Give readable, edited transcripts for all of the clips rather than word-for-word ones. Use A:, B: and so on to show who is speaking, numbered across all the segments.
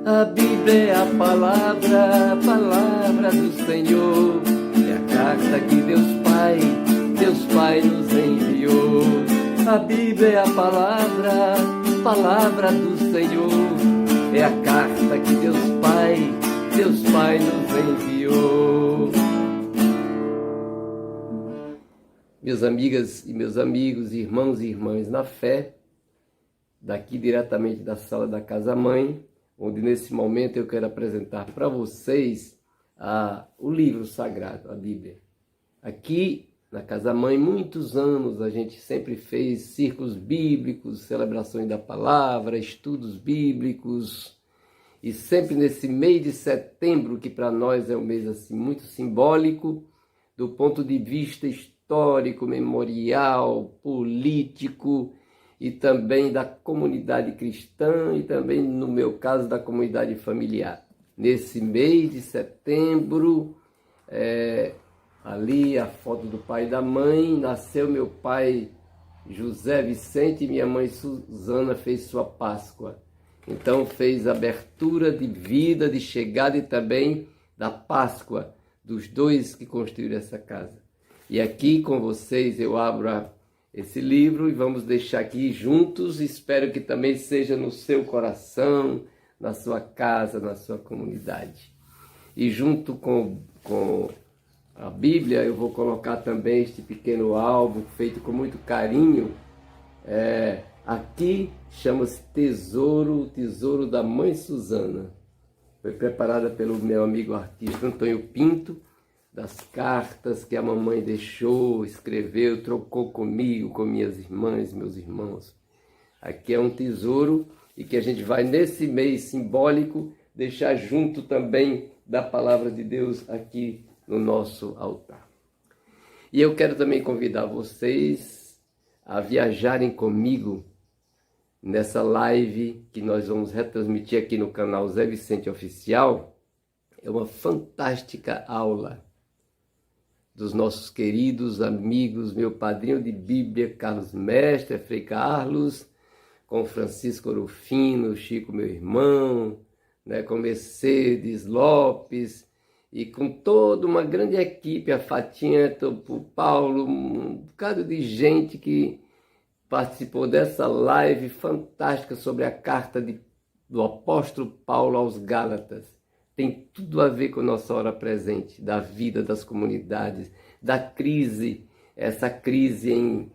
A: A Bíblia é a palavra do Senhor. É a carta que Deus Pai nos enviou. A Bíblia é a palavra do Senhor. É a carta que Deus Pai nos enviou. Minhas amigas e meus amigos, irmãos e irmãs na fé, daqui diretamente da sala da Casa Mãe, onde nesse momento eu quero apresentar para vocês o livro sagrado, a Bíblia. Aqui na Casa Mãe, muitos anos a gente sempre fez círculos bíblicos, celebrações da palavra, estudos bíblicos, e sempre nesse mês de setembro, que para nós é um mês assim, muito simbólico, do ponto de vista histórico, memorial, político, e também da comunidade cristã e também, no meu caso, da comunidade familiar. Nesse mês de setembro, ali a foto do pai e da mãe, nasceu meu pai José Vicente e minha mãe Suzana fez sua Páscoa. Então fez abertura de vida, de chegada e também da Páscoa dos dois que construíram essa casa. E aqui com vocês eu abro esse livro e vamos deixar aqui juntos, espero que também seja no seu coração, na sua casa, na sua comunidade. E junto com a Bíblia eu vou colocar também este pequeno álbum feito com muito carinho. Aqui chama-se Tesouro da Mãe Suzana. Foi preparada pelo meu amigo artista Antônio Pinto, das cartas que a mamãe deixou, escreveu, trocou comigo, com minhas irmãs, meus irmãos. Aqui é um tesouro e que a gente vai, nesse mês simbólico, deixar junto também da palavra de Deus aqui no nosso altar. E eu quero também convidar vocês a viajarem comigo nessa live que nós vamos retransmitir aqui no canal Zé Vicente Oficial. É uma fantástica aula dos nossos queridos amigos, meu padrinho de Bíblia, Carlos Mestre, Frei Carlos, com Francisco Orofino, Chico, meu irmão, com Mercedes Lopes, e com toda uma grande equipe, a Fatinha, o Paulo, um bocado de gente que participou dessa live fantástica sobre a carta do apóstolo Paulo aos Gálatas. Tem tudo a ver com a nossa hora presente, da vida das comunidades, da crise, essa crise em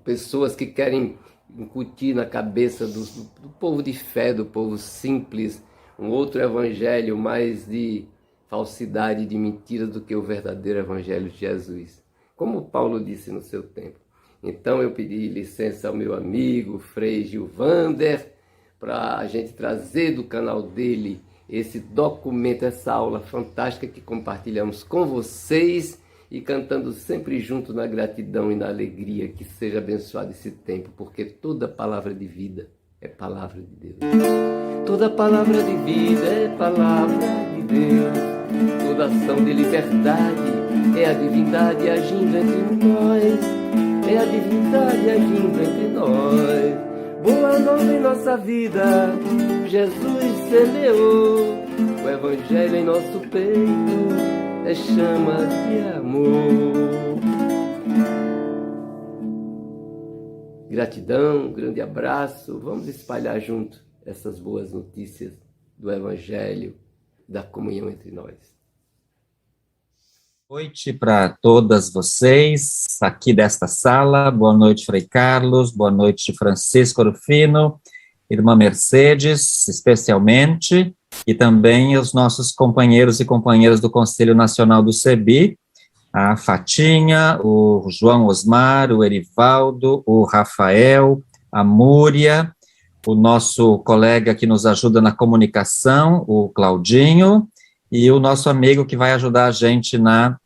A: pessoas que querem incutir na cabeça do povo de fé, do povo simples, um outro evangelho mais de falsidade, de mentiras do que o verdadeiro evangelho de Jesus, como Paulo disse no seu tempo. Então eu pedi licença ao meu amigo Frei Gilvander, para a gente trazer do canal dele esse documento, essa aula fantástica que compartilhamos com vocês e cantando sempre junto na gratidão e na alegria. Que seja abençoado esse tempo, porque toda palavra de vida é palavra de Deus. Toda palavra de vida é palavra de Deus. Toda ação de liberdade é a divindade agindo entre nós. É a divindade agindo entre nós. Boa nova em nossa vida, Jesus semeou, o Evangelho em nosso peito é chama de amor. Gratidão, um grande abraço, vamos espalhar junto essas boas notícias do Evangelho, da comunhão entre nós.
B: Boa noite para todas vocês aqui desta sala. Boa noite, Frei Carlos. Boa noite, Francisco Orofino, irmã Mercedes, especialmente, e também os nossos companheiros e companheiras do Conselho Nacional do CEBI, a Fatinha, o João Osmar, o Erivaldo, o Rafael, a Múria, o nosso colega que nos ajuda na comunicação, o Claudinho, e o nosso amigo que vai ajudar a gente na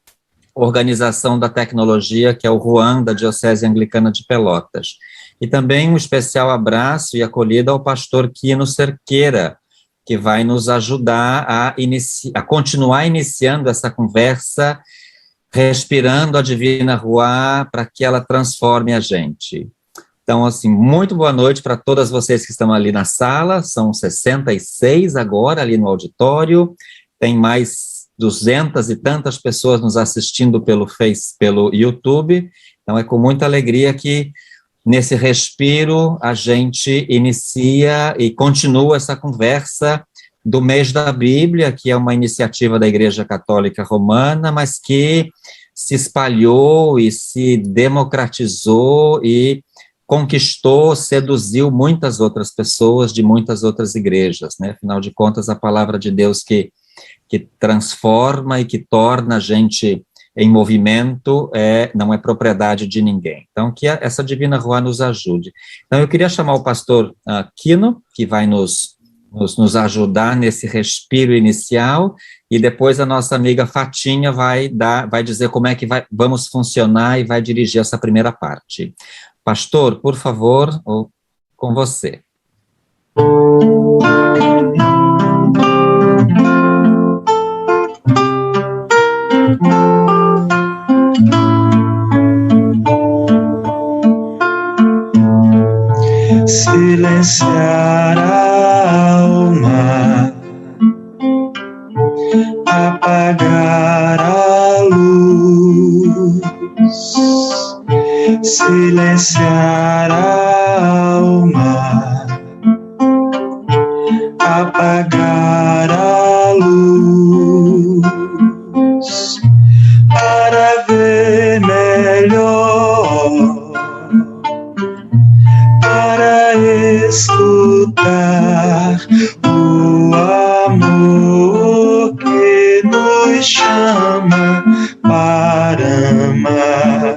B: organização da tecnologia, que é o Juan, da Diocese Anglicana de Pelotas. E também um especial abraço e acolhida ao pastor Quino Cerqueira, que vai nos ajudar a continuar iniciando essa conversa, respirando a Divina Ruá, para que ela transforme a gente. Então, assim, muito boa noite para todas vocês que estão ali na sala, são 66 agora ali no auditório, tem mais 200 e tantas pessoas nos assistindo pelo YouTube, então é com muita alegria que nesse respiro a gente inicia e continua essa conversa do mês da Bíblia, que é uma iniciativa da Igreja Católica Romana, mas que se espalhou e se democratizou e conquistou, seduziu muitas outras pessoas de muitas outras igrejas, né? Afinal de contas, a palavra de Deus que transforma e que torna a gente em movimento não é propriedade de ninguém. Então, que essa Divina Rua nos ajude. Então, eu queria chamar o pastor Quino, que vai nos ajudar nesse respiro inicial, e depois a nossa amiga Fatinha vai dizer como é que vamos funcionar e vai dirigir essa primeira parte. Pastor, por favor, com você.
C: Silenciar a alma, apagar a luz, silenciar a alma, apagar a luz, para ver melhor, para escutar o amor que nos chama para amar,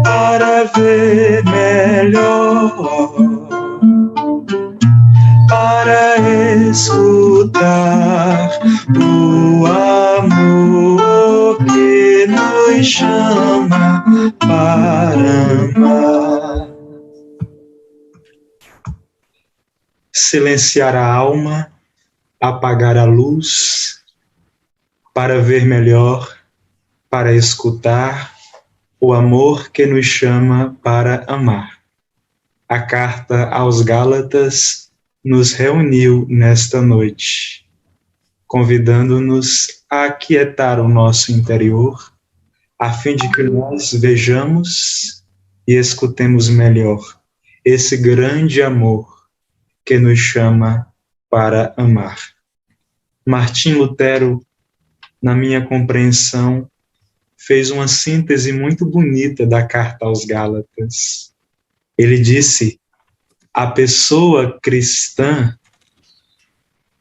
C: para ver melhor, para escutar o amor que nos chama para amar. Silenciar a alma, apagar a luz, para ver melhor, para escutar o amor que nos chama para amar. A carta aos Gálatas nos reuniu nesta noite, convidando-nos a aquietar o nosso interior, a fim de que nós vejamos e escutemos melhor esse grande amor que nos chama para amar. Martim Lutero, na minha compreensão, fez uma síntese muito bonita da carta aos Gálatas. Ele disse: a pessoa cristã,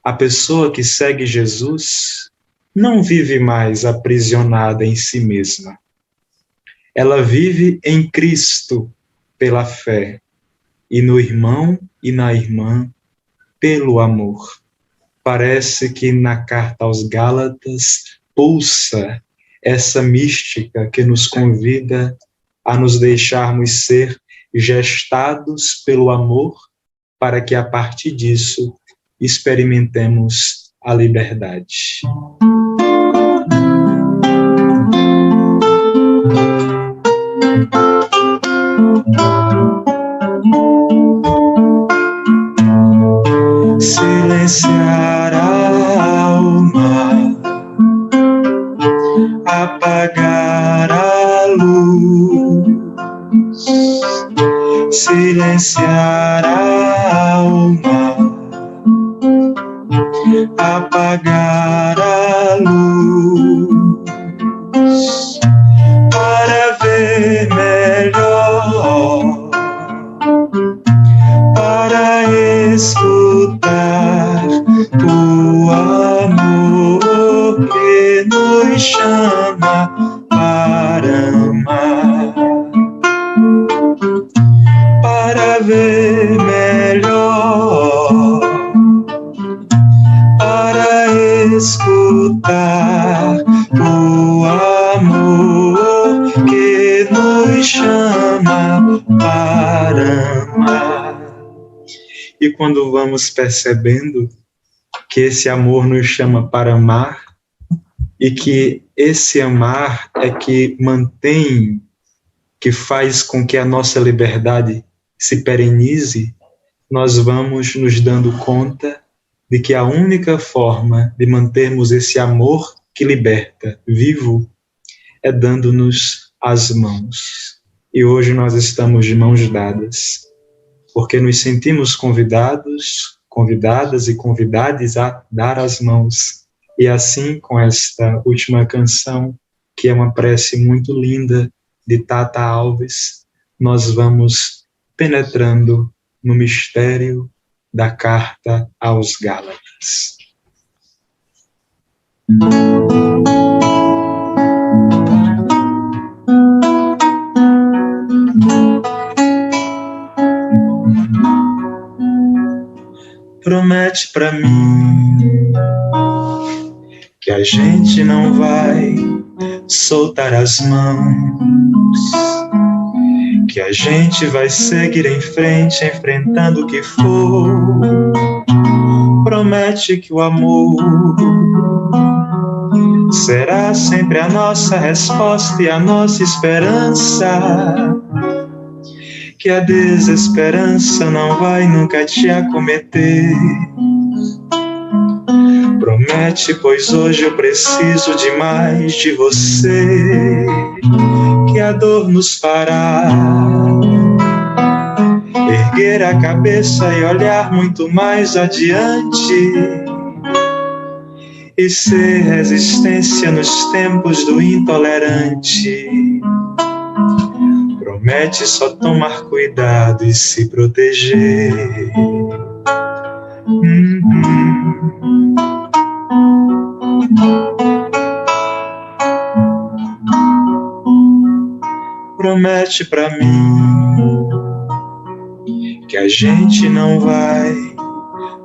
C: a pessoa que segue Jesus, não vive mais aprisionada em si mesma. Ela vive em Cristo pela fé, e no irmão e na irmã pelo amor. Parece que na carta aos Gálatas pulsa essa mística que nos convida a nos deixarmos ser gestados pelo amor, para que a partir disso experimentemos a liberdade. Silenciar a alma, apagar a luz, silenciar a alma, apagar a luz, para ver melhor, para escutar o amor que nos chama para amar, para ver melhor, para escutar o amor que nos chama para amar. E quando vamos percebendo que esse amor nos chama para amar, e que esse amar é que mantém que faz com que a nossa liberdade se perenize, nós vamos nos dando conta de que a única forma de mantermos esse amor que liberta vivo é dando-nos as mãos. E hoje nós estamos de mãos dadas, porque nos sentimos convidados, convidadas e convidades a dar as mãos. E assim, com esta última canção, que é uma prece muito linda de Tata Alves, nós vamos penetrando no mistério da carta aos Gálatas. Promete pra mim que a gente não vai soltar as mãos, que a gente vai seguir em frente, enfrentando o que for. Promete que o amor será sempre a nossa resposta e a nossa esperança, que a desesperança não vai nunca te acometer. Promete, pois hoje eu preciso demais de você, que a dor nos fará erguer a cabeça e olhar muito mais adiante, e ser resistência nos tempos do intolerante. Promete só tomar cuidado e se proteger. Promete pra mim que a gente não vai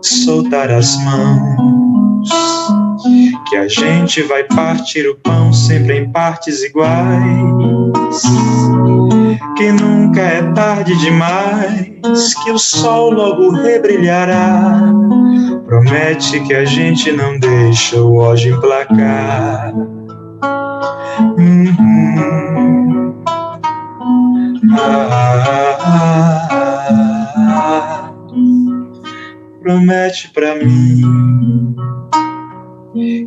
C: soltar as mãos, que a gente vai partir o pão sempre em partes iguais, que nunca é tarde demais, que o sol logo rebrilhará. Promete que a gente não deixa o ódio emplacar. Promete pra mim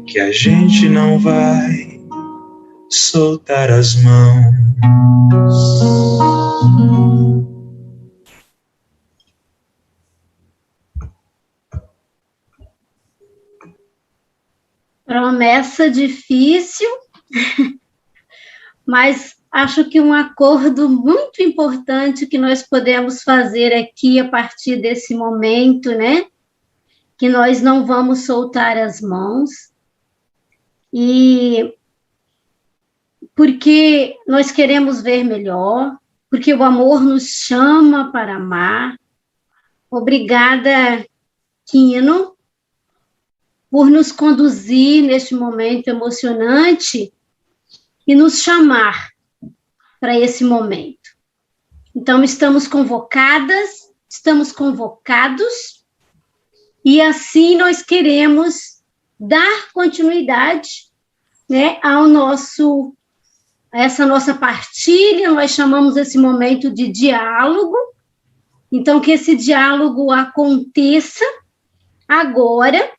C: que a gente não vai soltar as mãos.
D: Promessa difícil, mas acho que um acordo muito importante que nós podemos fazer aqui a partir desse momento, né? Que nós não vamos soltar as mãos, e porque nós queremos ver melhor, porque o amor nos chama para amar. Obrigada, Quino, por nos conduzir neste momento emocionante e nos chamar para esse momento. Então, estamos convocadas, estamos convocados, e assim nós queremos dar continuidade, né, a essa nossa partilha. Nós chamamos esse momento de diálogo. Então, que esse diálogo aconteça agora,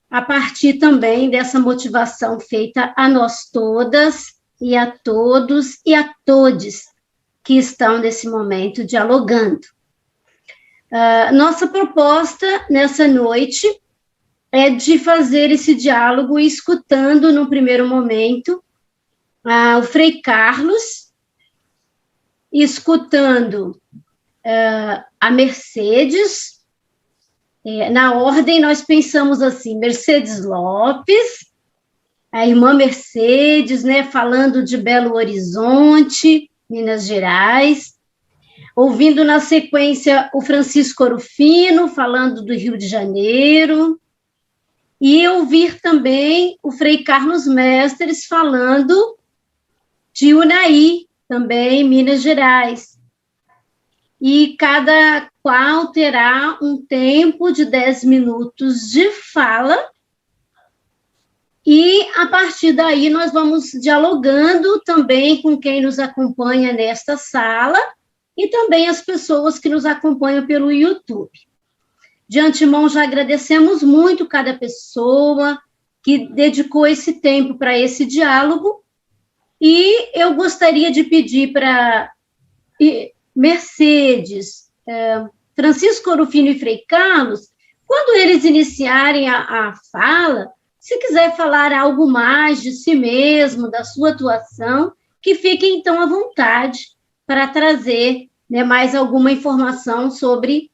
D: a partir também dessa motivação feita a nós todas e a todos e a todes que estão nesse momento dialogando. Nossa proposta nessa noite é de fazer esse diálogo escutando, no primeiro momento, o Frei Carlos, escutando a Mercedes. Na ordem, nós pensamos assim: Mercedes Lopes, a irmã Mercedes, né, falando de Belo Horizonte, Minas Gerais, ouvindo na sequência o Francisco Orofino, falando do Rio de Janeiro, e ouvir também o Frei Carlos Mestres, falando de Unai, também, Minas Gerais. E cada qual terá um tempo de 10 minutos de fala, E, a partir daí, nós vamos dialogando também com quem nos acompanha nesta sala e também as pessoas que nos acompanham pelo YouTube. De antemão, já agradecemos muito cada pessoa que dedicou esse tempo para esse diálogo. E eu gostaria de pedir para Mercedes, Francisco Orofino e Frei Carlos, quando eles iniciarem a fala, se quiser falar algo mais de si mesmo, da sua atuação, que fiquem, então, à vontade para trazer, né, mais alguma informação sobre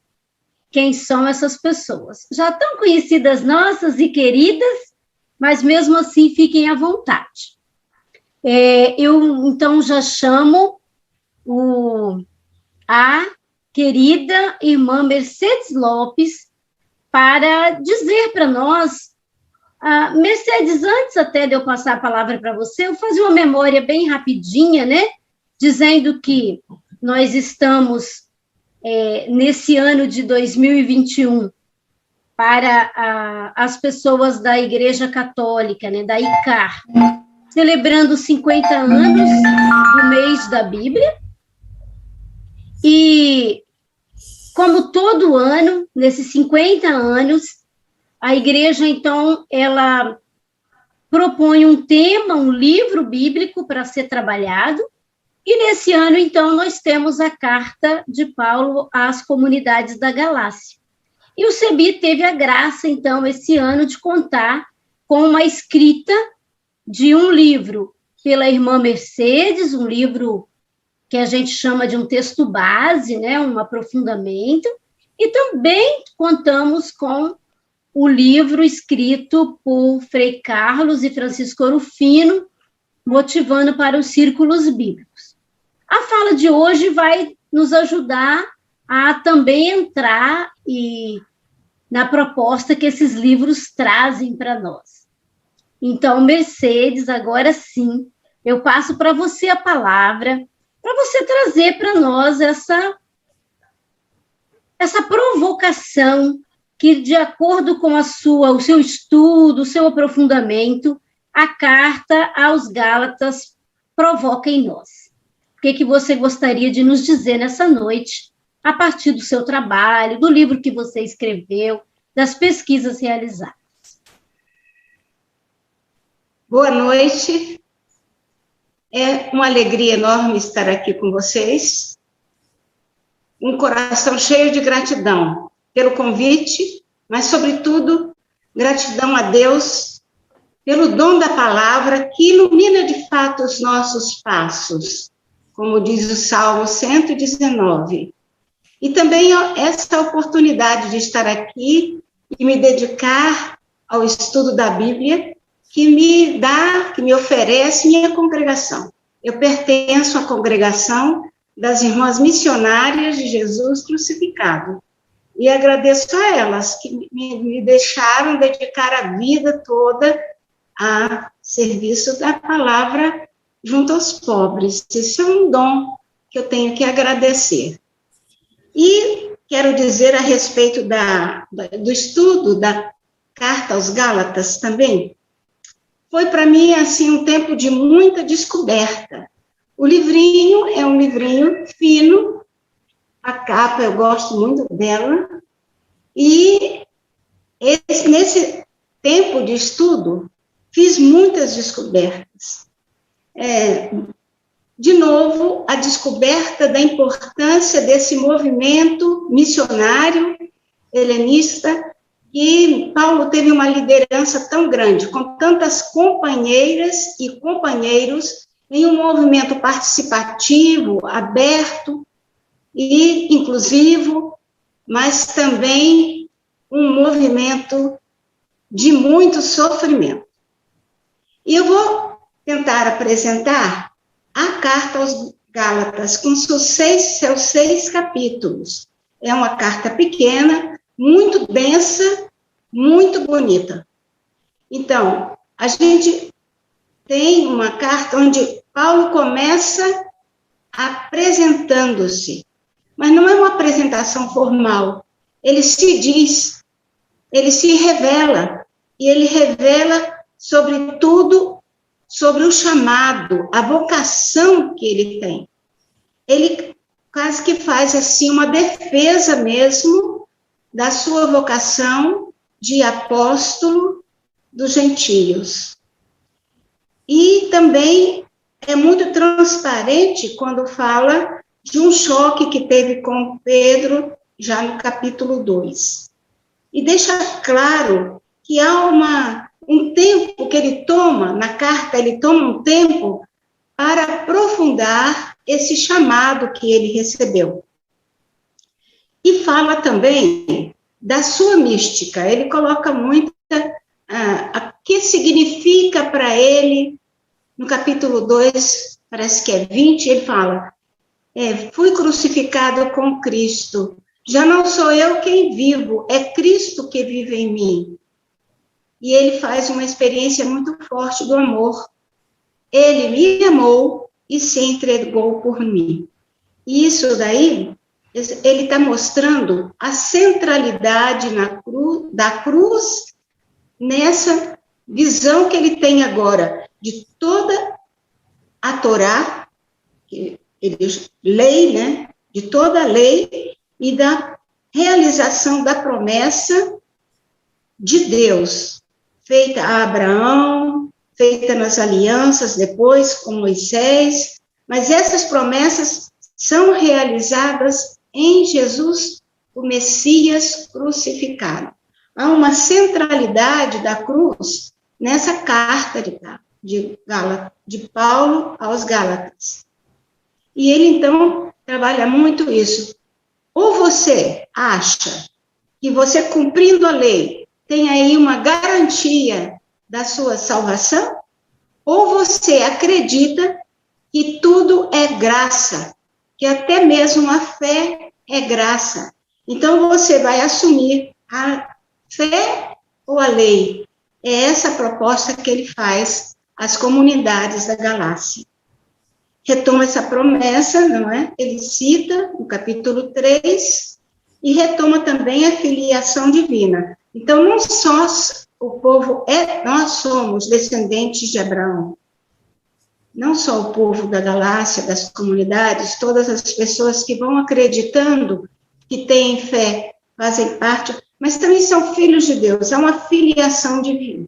D: quem são essas pessoas. Já tão conhecidas nossas e queridas, mas mesmo assim fiquem à vontade. Eu, então, já chamo a querida irmã Mercedes Lopes para dizer para nós. Mercedes, antes até de eu passar a palavra para você, eu fazer uma memória bem rapidinha, né? Dizendo que nós estamos nesse ano de 2021 para as pessoas da Igreja Católica, né, da ICAR, celebrando 50 anos do mês da Bíblia. E, como todo ano, nesses 50 anos, a igreja, então, ela propõe um tema, um livro bíblico para ser trabalhado, e nesse ano, então, nós temos a carta de Paulo às comunidades da Galácia. E o CEBI teve a graça, então, esse ano, de contar com uma escrita de um livro pela irmã Mercedes, um livro que a gente chama de um texto base, né, um aprofundamento, e também contamos com o livro escrito por Frei Carlos e Francisco Orofino, motivando para os círculos bíblicos. A fala de hoje vai nos ajudar a também entrar na proposta que esses livros trazem para nós. Então, Mercedes, agora sim, eu passo para você a palavra, para você trazer para nós essa provocação que, de acordo com o seu estudo, o seu aprofundamento, a carta aos Gálatas provoca em nós. O que você gostaria de nos dizer nessa noite, a partir do seu trabalho, do livro que você escreveu, das pesquisas realizadas?
E: Boa noite. É uma alegria enorme estar aqui com vocês. Um coração cheio de gratidão pelo convite, mas, sobretudo, gratidão a Deus pelo dom da palavra que ilumina, de fato, os nossos passos, como diz o Salmo 119. E também essa oportunidade de estar aqui e me dedicar ao estudo da Bíblia, que me oferece minha congregação. Eu pertenço à congregação das Irmãs Missionárias de Jesus Crucificado. E agradeço a elas que me deixaram dedicar a vida toda a serviço da palavra junto aos pobres. Isso é um dom que eu tenho que agradecer. E quero dizer a respeito do estudo da Carta aos Gálatas também. Foi para mim, assim, um tempo de muita descoberta. O livrinho é um livrinho fino, a capa eu gosto muito dela, e nesse tempo de estudo, fiz muitas descobertas. De novo, a descoberta da importância desse movimento missionário helenista, e Paulo teve uma liderança tão grande, com tantas companheiras e companheiros, em um movimento participativo, aberto e inclusivo, mas também um movimento de muito sofrimento. E eu vou tentar apresentar a Carta aos Gálatas, com seus 6 capítulos. É uma carta pequena, muito densa, muito bonita. Então, a gente tem uma carta onde Paulo começa apresentando-se, mas não é uma apresentação formal. Ele se diz, ele se revela, e ele revela sobretudo sobre o chamado, a vocação que ele tem. Ele quase que faz assim uma defesa mesmo da sua vocação de apóstolo dos gentios. E também é muito transparente quando fala de um choque que teve com Pedro, já no capítulo 2. E deixa claro que há um tempo que ele toma, na carta, ele toma um tempo para aprofundar esse chamado que ele recebeu. E fala também da sua mística. Ele coloca muito o que significa para ele, no capítulo 2, parece que é 20, ele fala, fui crucificado com Cristo, já não sou eu quem vivo, é Cristo que vive em mim. E ele faz uma experiência muito forte do amor. Ele me amou e se entregou por mim. E isso daí, ele está mostrando a centralidade da cruz nessa visão que ele tem agora de toda a Torá, lei, né? De toda a lei e da realização da promessa de Deus, feita a Abraão, feita nas alianças depois com Moisés, mas essas promessas são realizadas em Jesus, o Messias crucificado. Há uma centralidade da cruz nessa carta de Paulo aos Gálatas. E ele, então, trabalha muito isso. Ou você acha que você, cumprindo a lei, tem aí uma garantia da sua salvação, ou você acredita que tudo é graça, que até mesmo a fé é graça. Então, você vai assumir a fé ou a lei. É essa a proposta que ele faz às comunidades da Galácia. Retoma essa promessa, não é? Ele cita no capítulo 3 e retoma também a filiação divina. Então, não só o povo nós somos descendentes de Abraão. Não só o povo da Galácia, das comunidades, todas as pessoas que vão acreditando que têm fé, fazem parte, mas também são filhos de Deus, há uma filiação divina.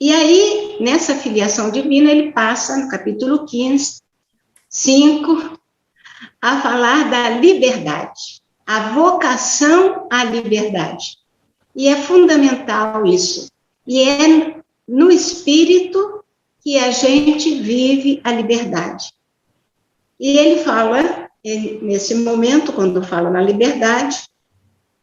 E: E aí, nessa filiação divina, ele passa, no capítulo 15, 5, a falar da liberdade, a vocação à liberdade. E é fundamental isso. E é no Espírito que a gente vive a liberdade. E ele fala, nesse momento, quando fala na liberdade,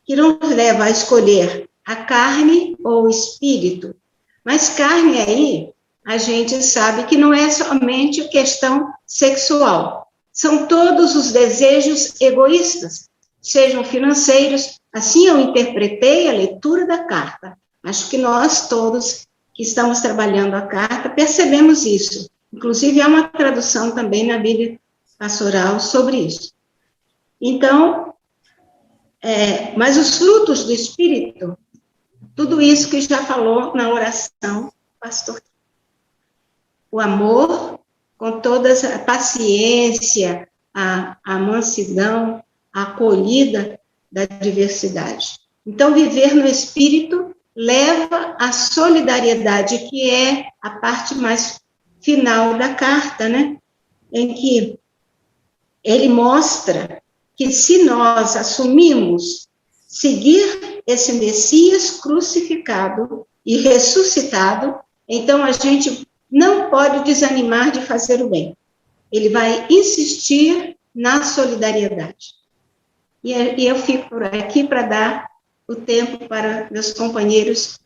E: que nos leva a escolher a carne ou o espírito. Mas carne aí, a gente sabe que não é somente questão sexual. São todos os desejos egoístas, sejam financeiros. Assim eu interpretei a leitura da carta. Acho que nós todos que estamos trabalhando a carta percebemos isso. Inclusive, há uma tradução também na Bíblia Pastoral sobre isso. Então, mas os frutos do Espírito, tudo isso que já falou na oração, pastor. O amor, com toda a paciência, a mansidão, a acolhida da diversidade. Então, viver no Espírito leva à solidariedade, que é a parte mais final da carta, né? Em que ele mostra que se nós assumimos seguir esse Messias crucificado e ressuscitado, então a gente não pode desanimar de fazer o bem. Ele vai insistir na solidariedade. E eu fico por aqui para dar o tempo para meus companheiros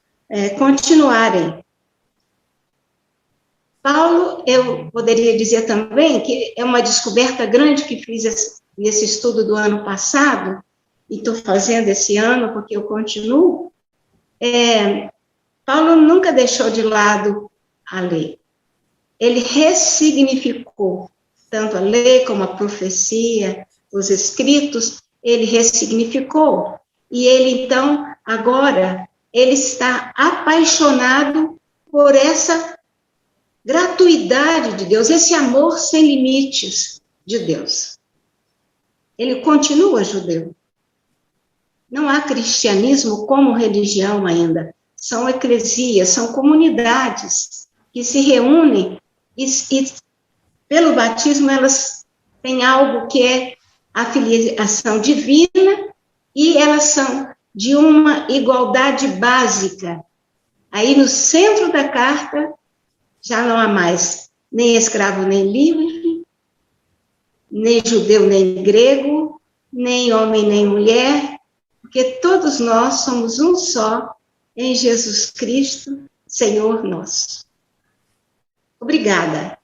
E: continuarem. Paulo, eu poderia dizer também que é uma descoberta grande que fiz nesse estudo do ano passado, e estou fazendo esse ano porque eu continuo. Paulo nunca deixou de lado a lei. Ele ressignificou tanto a lei como a profecia, os escritos, ele ressignificou. E ele, então, agora, ele está apaixonado por essa gratuidade de Deus, esse amor sem limites de Deus. Ele continua judeu. Não há cristianismo como religião ainda. São eclesias, são comunidades que se reúnem e pelo batismo elas têm algo que é a filiação divina e elas são de uma igualdade básica. Aí no centro da carta já não há mais nem escravo nem livre, nem judeu nem grego, nem homem nem mulher, porque todos nós somos um só em Jesus Cristo, Senhor nosso. Obrigada.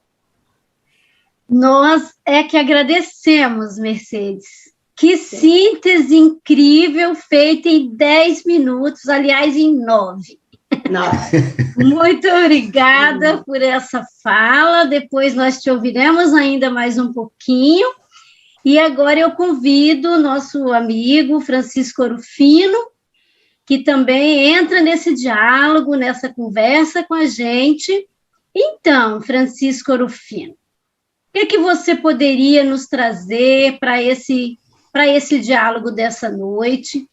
D: Nós é que agradecemos, Mercedes. Que síntese incrível, feita em 10 minutos, aliás, em 9. Muito obrigada por essa fala. Depois nós te ouviremos ainda mais um pouquinho. E agora eu convido o nosso amigo Francisco Orofino, que também entra nesse diálogo, nessa conversa com a gente. Então, Francisco Orofino, o que você poderia nos trazer para esse diálogo dessa noite,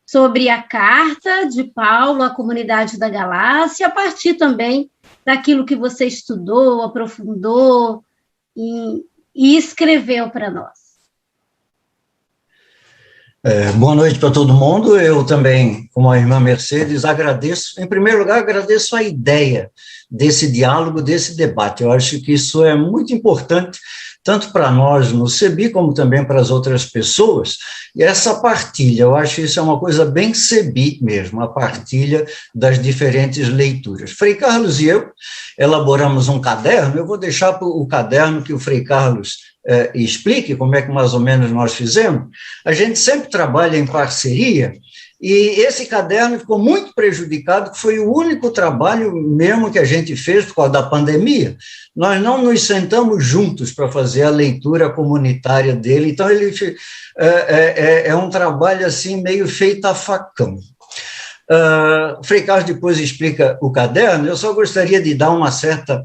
D: sobre a carta de Paulo à comunidade da Galácia, a partir também daquilo que você estudou, aprofundou e escreveu para nós?
F: Boa noite para todo mundo. Eu também, como a irmã Mercedes, agradeço, em primeiro lugar, agradeço a ideia desse diálogo, desse debate. Eu acho que isso é muito importante, tanto para nós no CEBI, como também para as outras pessoas, e essa partilha, eu acho que isso é uma coisa bem CEBI mesmo, a partilha das diferentes leituras. Frei Carlos e eu elaboramos um caderno, eu vou deixar o caderno que o Frei Carlos explique como é que mais ou menos nós fizemos. A gente sempre trabalha em parceria, e esse caderno ficou muito prejudicado, que foi o único trabalho mesmo que a gente fez por causa da pandemia. Nós não nos sentamos juntos para fazer a leitura comunitária dele, então ele é um trabalho assim meio feito a facão. O Frei Carlos depois explica o caderno, eu só gostaria de dar uma certa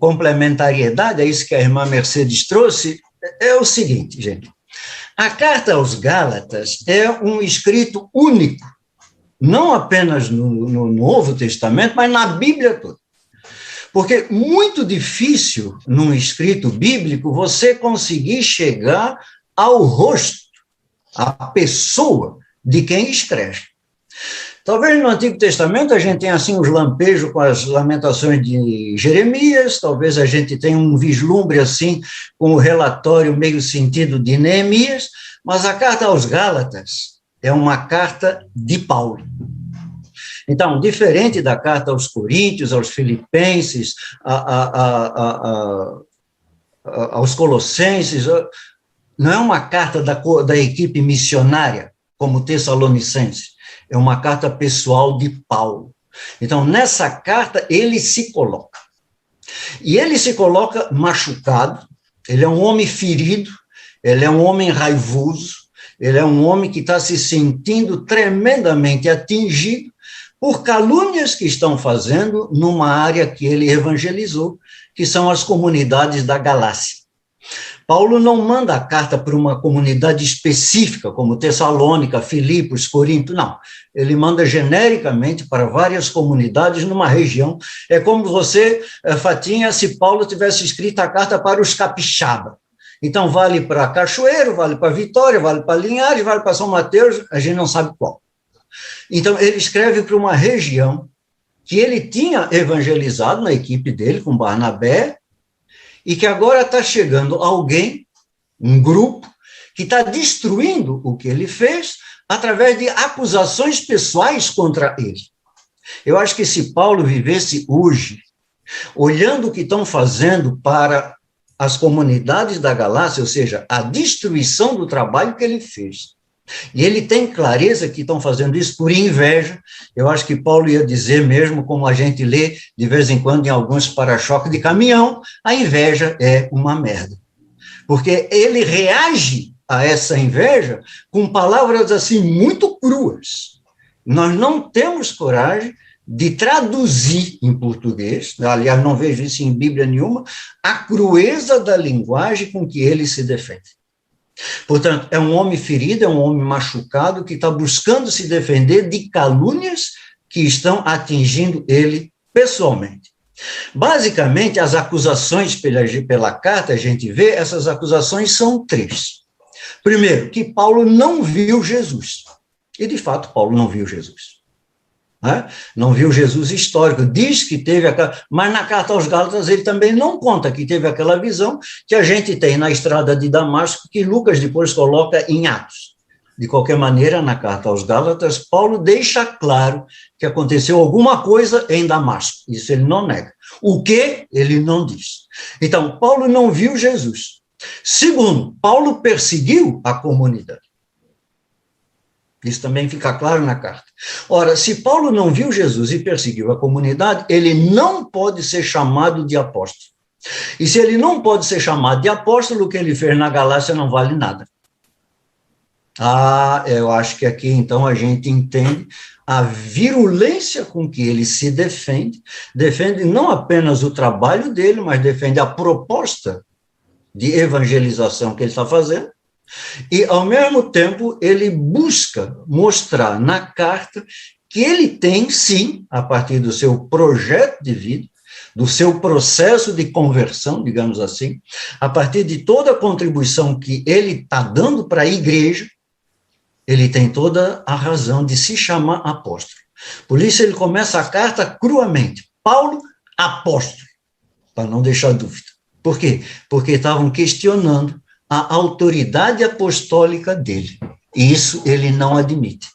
F: complementariedade a isso que a irmã Mercedes trouxe. É o seguinte, gente, a carta aos Gálatas é um escrito único, não apenas no Novo Testamento, mas na Bíblia toda. Porque é muito difícil, num escrito bíblico, você conseguir chegar ao rosto, à pessoa de quem escreve. Talvez no Antigo Testamento a gente tenha assim uns lampejos com as lamentações de Jeremias, talvez a gente tenha um vislumbre assim com o relatório meio sentido de Neemias, mas a carta aos Gálatas é uma carta de Paulo. Então, diferente da carta aos Coríntios, aos Filipenses, aos Colossenses, não é uma carta da equipe missionária, como Tessalonicenses. É uma carta pessoal de Paulo. Então, nessa carta, ele se coloca. E ele se coloca machucado, ele é um homem ferido, ele é um homem raivoso, ele é um homem que está se sentindo tremendamente atingido por calúnias que estão fazendo numa área que ele evangelizou, que são as comunidades da Galácia. Paulo não manda a carta para uma comunidade específica, como Tessalônica, Filipos, Corinto, não. Ele manda genericamente para várias comunidades numa região. É como você, Fatinha, se Paulo tivesse escrito a carta para os capixaba. Então, vale para Cachoeiro, vale para Vitória, vale para Linhares, vale para São Mateus, a gente não sabe qual. Então, ele escreve para uma região que ele tinha evangelizado na equipe dele, com Barnabé, e que agora está chegando alguém, um grupo, que está destruindo o que ele fez através de acusações pessoais contra ele. Eu acho que se Paulo vivesse hoje, olhando o que estão fazendo para as comunidades da Galácia, ou seja, a destruição do trabalho que ele fez, e ele tem clareza que estão fazendo isso por inveja. Eu acho que Paulo ia dizer mesmo, como a gente lê de vez em quando em alguns para-choques de caminhão, a inveja é uma merda. Porque ele reage a essa inveja com palavras assim muito cruas. Nós não temos coragem de traduzir em português, aliás, não vejo isso em Bíblia nenhuma, a crueza da linguagem com que ele se defende. Portanto, é um homem ferido, é um homem machucado que está buscando se defender de calúnias que estão atingindo ele pessoalmente. Basicamente, as acusações pela carta, a gente vê, essas acusações são 3. Primeiro, que Paulo não viu Jesus. E, de fato, Paulo não viu Jesus. Não viu Jesus histórico, diz que teve mas na carta aos Gálatas ele também não conta que teve aquela visão que a gente tem na estrada de Damasco, que Lucas depois coloca em Atos. De qualquer maneira, na carta aos Gálatas, Paulo deixa claro que aconteceu alguma coisa em Damasco, isso ele não nega. O que? Ele não diz. Então, Paulo não viu Jesus. Segundo, Paulo perseguiu a comunidade. Isso também fica claro na carta. Ora, se Paulo não viu Jesus e perseguiu a comunidade, ele não pode ser chamado de apóstolo. E se ele não pode ser chamado de apóstolo, o que ele fez na Galácia não vale nada. Eu acho que aqui, então, a gente entende a virulência com que ele se defende não apenas o trabalho dele, mas defende a proposta de evangelização que ele está fazendo, e, ao mesmo tempo, ele busca mostrar na carta que ele tem, sim, a partir do seu projeto de vida, do seu processo de conversão, digamos assim, a partir de toda a contribuição que ele está dando para a igreja, ele tem toda a razão de se chamar apóstolo. Por isso ele começa a carta cruamente. Paulo, apóstolo, para não deixar dúvida. Por quê? Porque estavam questionando a autoridade apostólica dele. E isso ele não admite.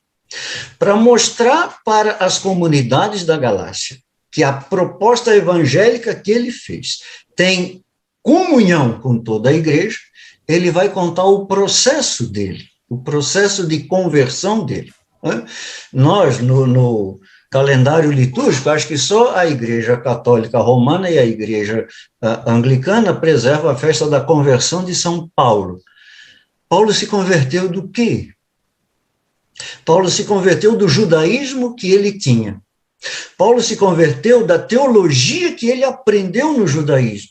F: Para mostrar para as comunidades da Galácia que a proposta evangélica que ele fez tem comunhão com toda a igreja, ele vai contar o processo dele, o processo de conversão dele. Nós, no calendário litúrgico, acho que só a Igreja Católica Romana e a Igreja Anglicana preservam a festa da conversão de São Paulo. Paulo se converteu do quê? Paulo se converteu do judaísmo que ele tinha. Paulo se converteu da teologia que ele aprendeu no judaísmo.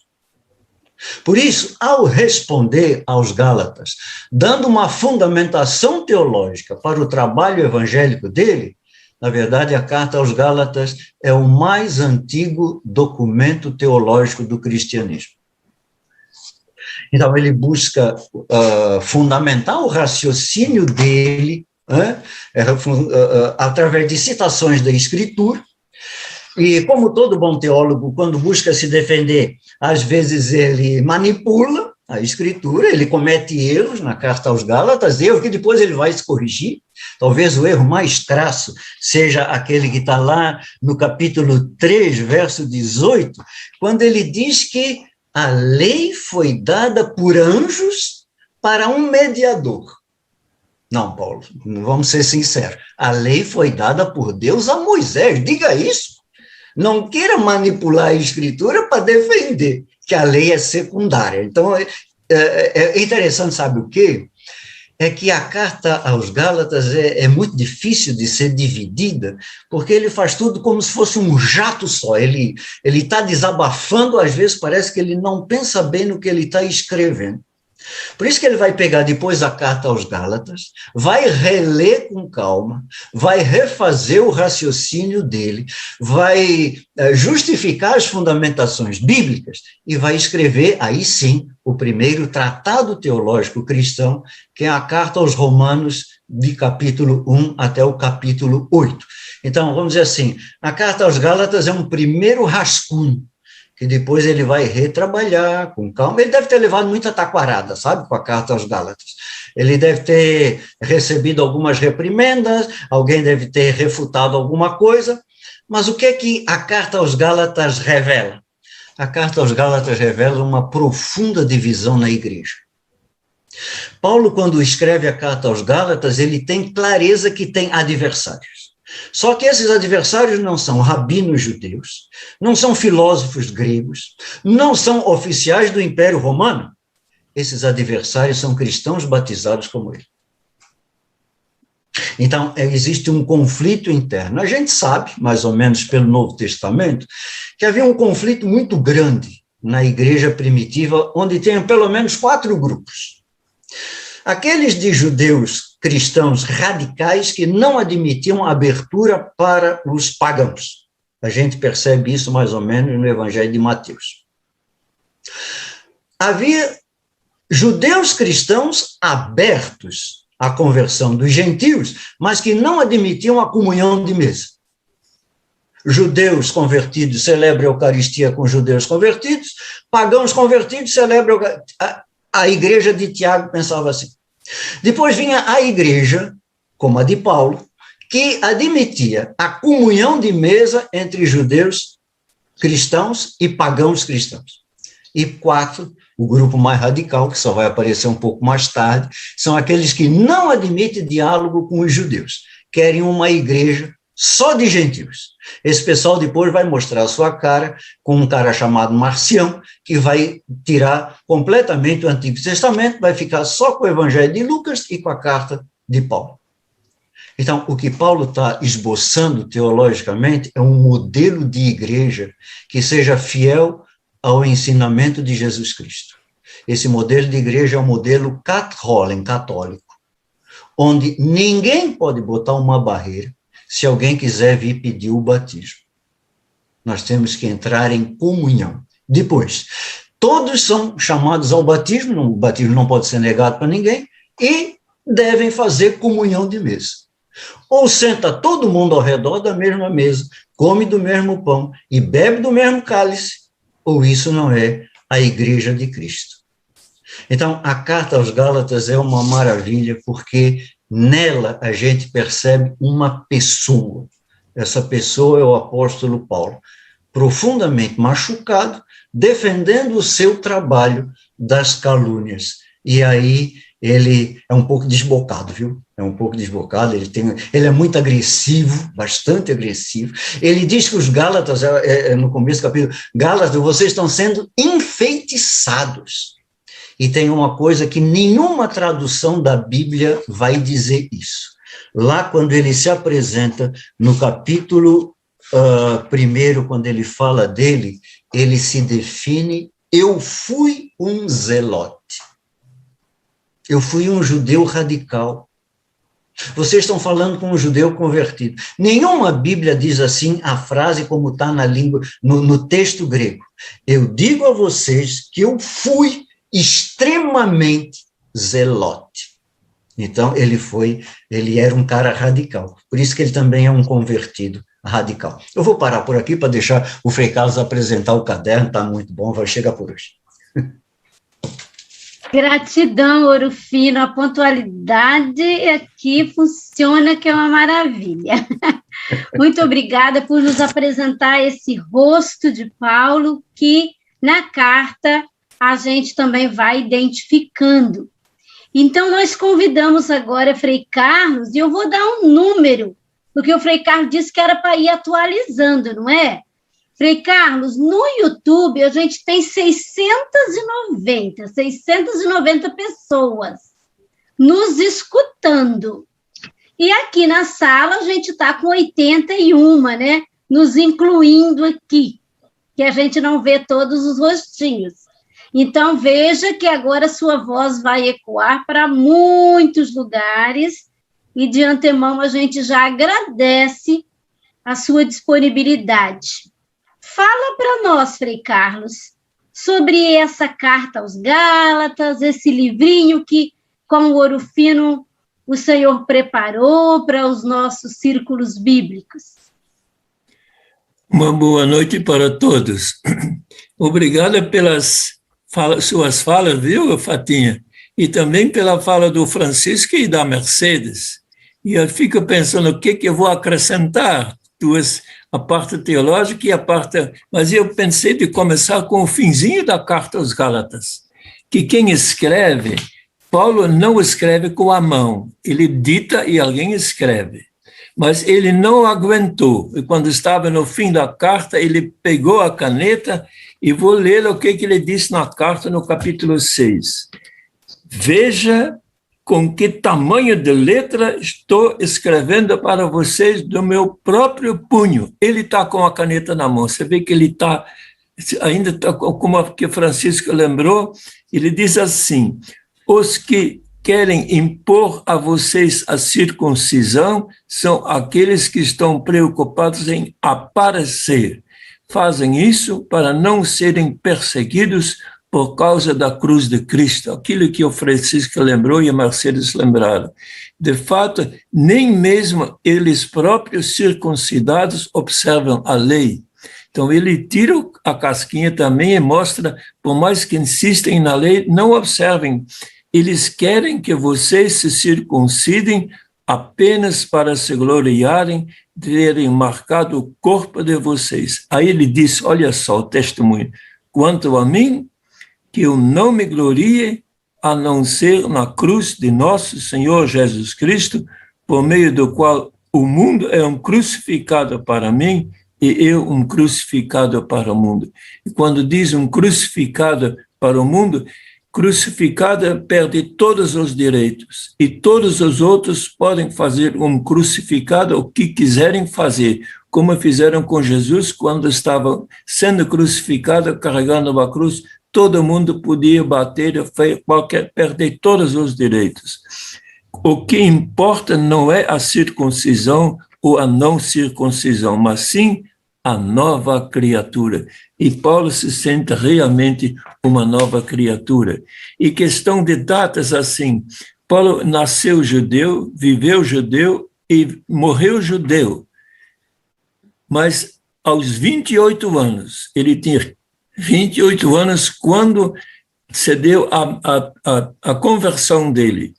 F: Por isso, ao responder aos Gálatas, dando uma fundamentação teológica para o trabalho evangélico dele, na verdade, a carta aos Gálatas é o mais antigo documento teológico do cristianismo. Então, ele busca fundamentar o raciocínio dele através de citações da Escritura. E como todo bom teólogo, quando busca se defender, às vezes ele manipula a Escritura, ele comete erros na carta aos Gálatas, erros que depois ele vai se corrigir. Talvez o erro mais crasso seja aquele que está lá no capítulo 3, verso 18, quando ele diz que a lei foi dada por anjos para um mediador. Não, Paulo, vamos ser sinceros, a lei foi dada por Deus a Moisés, diga isso. Não queira manipular a Escritura para defender que a lei é secundária. Então, é interessante, sabe o quê? É que a carta aos Gálatas é muito difícil de ser dividida, porque ele faz tudo como se fosse um jato só. Ele está desabafando, às vezes parece que ele não pensa bem no que ele está escrevendo. Por isso que ele vai pegar depois a carta aos Gálatas, vai reler com calma, vai refazer o raciocínio dele, vai justificar as fundamentações bíblicas e vai escrever, aí sim, o primeiro tratado teológico cristão, que é a carta aos Romanos, de capítulo 1 até o capítulo 8. Então, vamos dizer assim, a carta aos Gálatas é um primeiro rascunho, que depois ele vai retrabalhar com calma. Ele deve ter levado muita taquarada, sabe, com a carta aos Gálatas. Ele deve ter recebido algumas reprimendas, alguém deve ter refutado alguma coisa, mas o que é que a carta aos Gálatas revela? A carta aos Gálatas revela uma profunda divisão na igreja. Paulo, quando escreve a carta aos Gálatas, ele tem clareza que tem adversários. Só que esses adversários não são rabinos judeus, não são filósofos gregos, não são oficiais do Império Romano. Esses adversários são cristãos batizados como ele. Então, existe um conflito interno. A gente sabe, mais ou menos pelo Novo Testamento, que havia um conflito muito grande na igreja primitiva, onde tinha pelo menos 4 grupos. Aqueles de judeus cristãos radicais que não admitiam abertura para os pagãos. A gente percebe isso mais ou menos no Evangelho de Mateus. Havia judeus cristãos abertos à conversão dos gentios, mas que não admitiam a comunhão de mesa. Judeus convertidos celebram a Eucaristia com judeus convertidos, pagãos convertidos celebram a igreja de Tiago, pensava assim. Depois vinha a igreja, como a de Paulo, que admitia a comunhão de mesa entre judeus cristãos e pagãos cristãos. E 4, o grupo mais radical, que só vai aparecer um pouco mais tarde, são aqueles que não admitem diálogo com os judeus, querem uma igreja só de gentios. Esse pessoal depois vai mostrar a sua cara com um cara chamado Marcião, que vai tirar completamente o Antigo Testamento, vai ficar só com o Evangelho de Lucas e com a carta de Paulo. Então, o que Paulo está esboçando teologicamente é um modelo de igreja que seja fiel ao ensinamento de Jesus Cristo. Esse modelo de igreja é o modelo católico, onde ninguém pode botar uma barreira se alguém quiser vir pedir o batismo. Nós temos que entrar em comunhão. Depois, todos são chamados ao batismo, o batismo não pode ser negado para ninguém, e devem fazer comunhão de mesa. Ou senta todo mundo ao redor da mesma mesa, come do mesmo pão e bebe do mesmo cálice, ou isso não é a igreja de Cristo. Então, a carta aos Gálatas é uma maravilha, porque nela a gente percebe uma pessoa. Essa pessoa é o apóstolo Paulo, profundamente machucado, defendendo o seu trabalho das calúnias. E aí ele é um pouco desbocado, viu? É um pouco desbocado, ele é muito agressivo, bastante agressivo. Ele diz que os Gálatas, no começo do capítulo, Gálatas, vocês estão sendo enfeitiçados. E tem uma coisa que nenhuma tradução da Bíblia vai dizer isso. Lá, quando ele se apresenta, no capítulo 1, quando ele fala dele, ele se define: eu fui um zelote. Eu fui um judeu radical. Vocês estão falando com um judeu convertido. Nenhuma Bíblia diz assim a frase como está na língua, no texto grego. Eu digo a vocês que eu fui extremamente zelote. Então, ele era um cara radical. Por isso que ele também é um convertido radical. Eu vou parar por aqui para deixar o Frei Carlos apresentar o caderno, está muito bom, vai chegar por hoje.
D: Gratidão, Ouro Fino, a pontualidade aqui funciona, que é uma maravilha. Muito obrigada por nos apresentar esse rosto de Paulo, que na carta a gente também vai identificando. Então, nós convidamos agora Frei Carlos, e eu vou dar um número, porque o Frei Carlos disse que era para ir atualizando, não é? Frei Carlos, no YouTube a gente tem 690 pessoas nos escutando. E aqui na sala a gente está com 81, né? Nos incluindo aqui, que a gente não vê todos os rostinhos. Então, veja que agora sua voz vai ecoar para muitos lugares, e de antemão a gente já agradece a sua disponibilidade. Fala para nós, Frei Carlos, sobre essa carta aos Gálatas, esse livrinho que, com o Ouro Fino, o Senhor preparou para os nossos círculos bíblicos.
G: Uma boa noite para todos. Obrigada pelas suas falas, viu, Fatinha? E também pela fala do Francisco e da Mercedes. E eu fico pensando o que eu vou acrescentar, a parte teológica e a parte... Mas eu pensei de começar com o finzinho da carta aos Gálatas, que quem escreve, Paulo não escreve com a mão, ele dita e alguém escreve. Mas ele não aguentou, e quando estava no fim da carta, ele pegou a caneta, e vou ler o que ele disse na carta no capítulo 6. Veja com que tamanho de letra estou escrevendo para vocês do meu próprio punho. Ele está com a caneta na mão. Você vê que ele está, ainda tá, como a que Francisco lembrou, ele diz assim: os que querem impor a vocês a circuncisão são aqueles que estão preocupados em aparecer. Fazem isso para não serem perseguidos por causa da cruz de Cristo, aquilo que o Francisco lembrou e a Mercedes lembraram. De fato, nem mesmo eles próprios circuncidados observam a lei. Então, ele tira a casquinha também e mostra, por mais que insistem na lei, não observem. Eles querem que vocês se circuncidem apenas para se gloriarem de terem marcado o corpo de vocês. Aí ele diz, olha só o testemunho, quanto a mim, que eu não me glorie a não ser na cruz de nosso Senhor Jesus Cristo, por meio do qual o mundo é um crucificado para mim e eu um crucificado para o mundo. E quando diz um crucificado para o mundo, crucificado perde todos os direitos e todos os outros podem fazer um crucificado o que quiserem fazer, como fizeram com Jesus quando estava sendo crucificado, carregando uma cruz. Todo mundo podia bater, perder todos os direitos. O que importa não é a circuncisão ou a não circuncisão, mas sim a nova criatura. E Paulo se sente realmente uma nova criatura. E questão de datas assim, Paulo nasceu judeu, viveu judeu e morreu judeu. Mas aos 28 anos, ele tinha 28 anos quando se deu a conversão dele.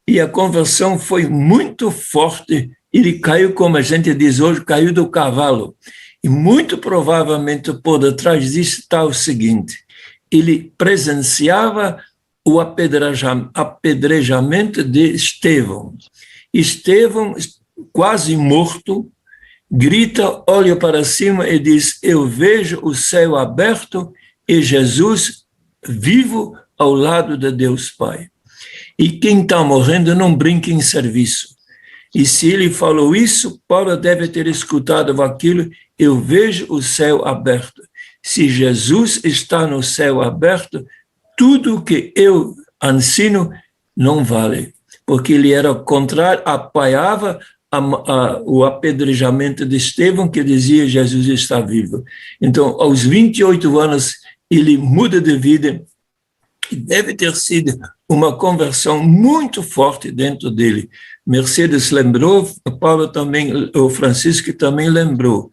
G: E a conversão foi muito forte. Ele caiu, como a gente diz hoje, caiu do cavalo. E muito provavelmente por detrás disso está o seguinte: ele presenciava o apedrejamento de Estevão. Estevão, quase morto, grita, olha para cima e diz, eu vejo o céu aberto e Jesus vivo ao lado de Deus Pai. E quem está morrendo não brinca em serviço. E se ele falou isso, Paulo deve ter escutado aquilo, eu vejo o céu aberto. Se Jesus está no céu aberto, tudo que eu ensino não vale, porque ele era contrário, apoiava o apedrejamento de Estevão, que dizia Jesus está vivo. Então, aos 28 anos, ele muda de vida e deve ter sido uma conversão muito forte dentro dele. Mercedes lembrou, Paulo também, o Francisco também lembrou.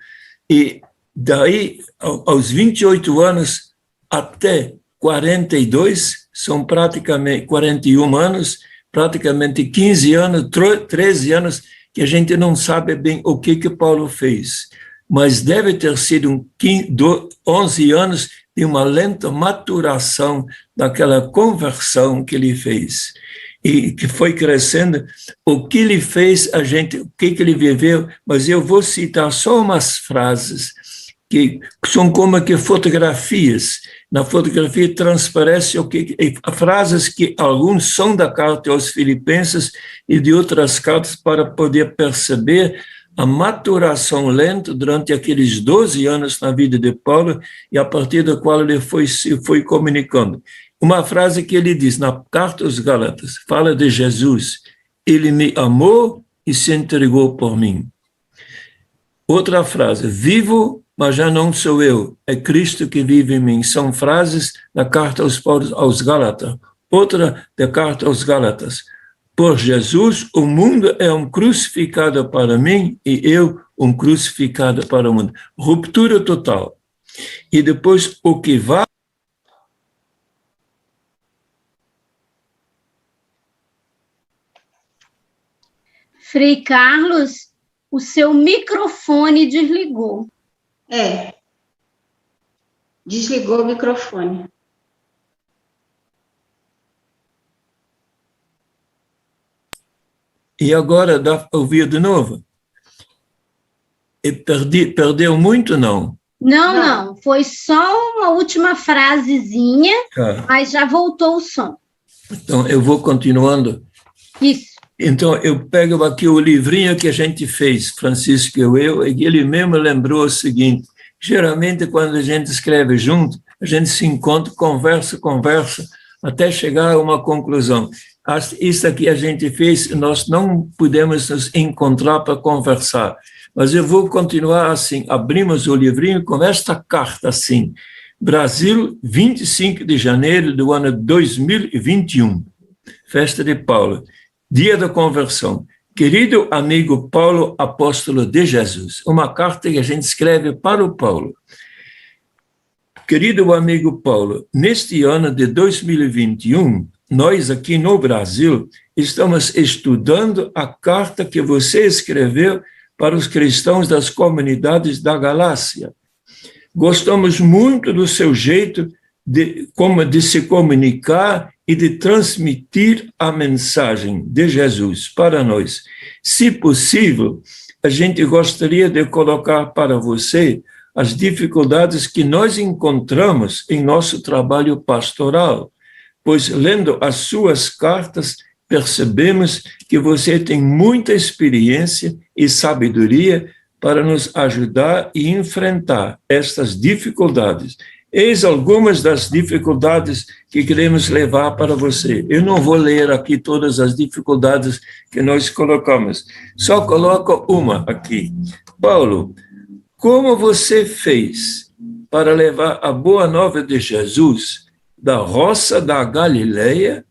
G: E daí, aos 28 anos até 42, são praticamente 41 anos, praticamente 15 anos, 13 anos, que a gente não sabe bem o que Paulo fez, mas deve ter sido 11 anos de uma lenta maturação daquela conversão que ele fez, e que foi crescendo. O que ele fez, o que ele viveu, mas eu vou citar só umas frases que são como que fotografias. Na fotografia transparece frases que alguns são da carta aos Filipenses e de outras cartas, para poder perceber a maturação lenta durante aqueles 12 anos na vida de Paulo, e a partir da qual ele foi comunicando. Uma frase que ele diz na carta aos Gálatas, fala de Jesus, ele me amou e se entregou por mim. Outra frase, vivo, mas já não sou eu, é Cristo que vive em mim. São frases da carta aos Gálatas. Outra da carta aos Gálatas, por Jesus, o mundo é um crucificado para mim e eu um crucificado para o mundo. Ruptura total. E depois, o que vai...
D: Frei Carlos, o seu microfone desligou.
E: Desligou o microfone.
G: E agora dá para ouvir de novo? E perdeu muito, não?
D: Não. Foi só uma última frasezinha, mas já voltou o som.
G: Então, eu vou continuando.
D: Isso.
G: Então, eu pego aqui o livrinho que a gente fez, Francisco e eu, e ele mesmo lembrou o seguinte: geralmente, quando a gente escreve junto, a gente se encontra, conversa, até chegar a uma conclusão. Isso aqui a gente fez, nós não pudemos nos encontrar para conversar, mas eu vou continuar assim. Abrimos o livrinho com esta carta assim: Brasil, 25 de janeiro do ano 2021, festa de Paulo, dia da conversão. Querido amigo Paulo, apóstolo de Jesus, uma carta que a gente escreve para o Paulo. Querido amigo Paulo, neste ano de 2021, nós aqui no Brasil estamos estudando a carta que você escreveu para os cristãos das comunidades da Galácia. Gostamos muito do seu jeito de se comunicar e de transmitir a mensagem de Jesus para nós. Se possível, a gente gostaria de colocar para você as dificuldades que nós encontramos em nosso trabalho pastoral, pois, lendo as suas cartas, percebemos que você tem muita experiência e sabedoria para nos ajudar e enfrentar estas dificuldades. Eis algumas das dificuldades que queremos levar para você. Eu não vou ler aqui todas as dificuldades que nós colocamos, só coloco uma aqui. Paulo, como você fez para levar a boa nova de Jesus da roça da Galileia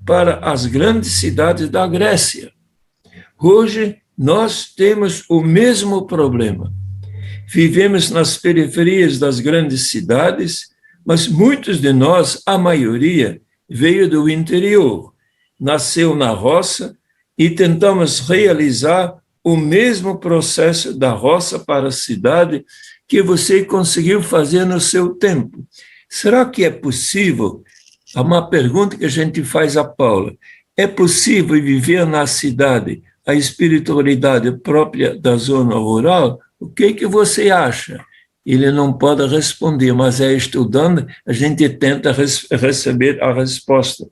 G: para as grandes cidades da Grécia? Hoje, nós temos o mesmo problema. Vivemos nas periferias das grandes cidades, mas muitos de nós, a maioria, veio do interior, nasceu na roça e tentamos realizar o mesmo processo da roça para a cidade que você conseguiu fazer no seu tempo. Será que é possível? Há uma pergunta que a gente faz a Paula. É possível viver na cidade a espiritualidade própria da zona rural? O que você acha? Ele não pode responder, mas estudando, a gente tenta receber a resposta.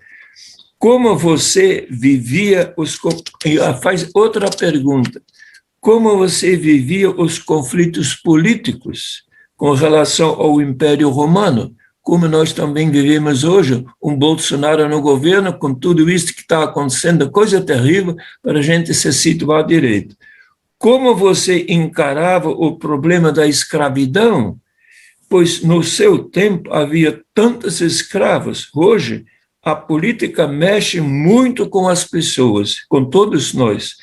G: Como você vivia faz outra pergunta. Como você vivia os conflitos políticos com relação ao Império Romano? Como nós também vivemos hoje, um Bolsonaro no governo, com tudo isso que está acontecendo, coisa terrível para a gente se situar direito. Como você encarava o problema da escravidão? Pois no seu tempo havia tantos escravos. Hoje, a política mexe muito com as pessoas, com todos nós.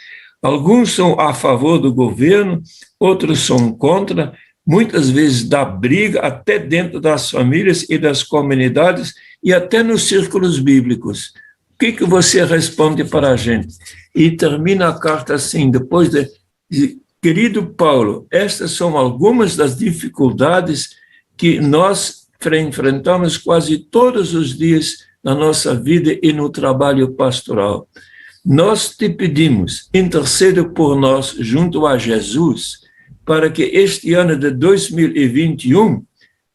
G: Alguns são a favor do governo, outros são contra, muitas vezes dá briga até dentro das famílias e das comunidades e até nos círculos bíblicos. O que você responde para a gente? E termina a carta assim, depois de querido Paulo, estas são algumas das dificuldades que nós enfrentamos quase todos os dias na nossa vida e no trabalho pastoral. Nós te pedimos, interceda por nós junto a Jesus, para que este ano de 2021,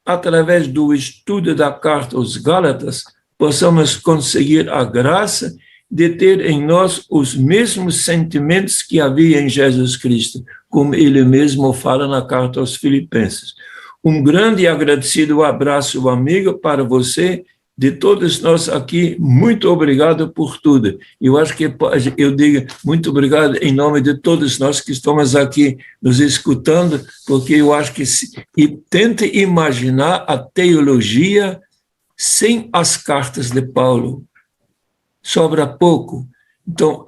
G: através do estudo da carta aos Gálatas, possamos conseguir a graça de ter em nós os mesmos sentimentos que havia em Jesus Cristo, como ele mesmo fala na carta aos Filipenses. Um grande e agradecido abraço, amigo, para você, de todos nós aqui, muito obrigado por tudo. Eu acho que eu digo muito obrigado em nome de todos nós que estamos aqui nos escutando, porque eu acho que... E tente imaginar a teologia sem as cartas de Paulo. Sobra pouco. Então,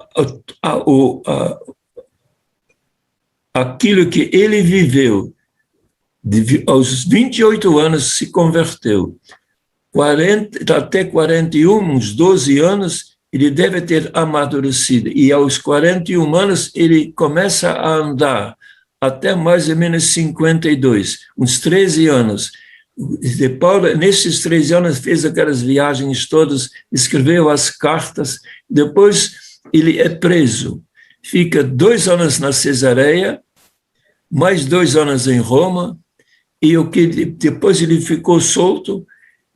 G: aquilo que ele viveu, aos 28 anos se converteu, até 41, uns 12 anos, ele deve ter amadurecido, e aos 41 anos ele começa a andar, até mais ou menos 52, uns 13 anos. De Paulo, nesses 13 anos, fez aquelas viagens todas, escreveu as cartas, depois ele é preso, fica 2 anos na Cesareia, mais 2 anos em Roma, e depois ele ficou solto,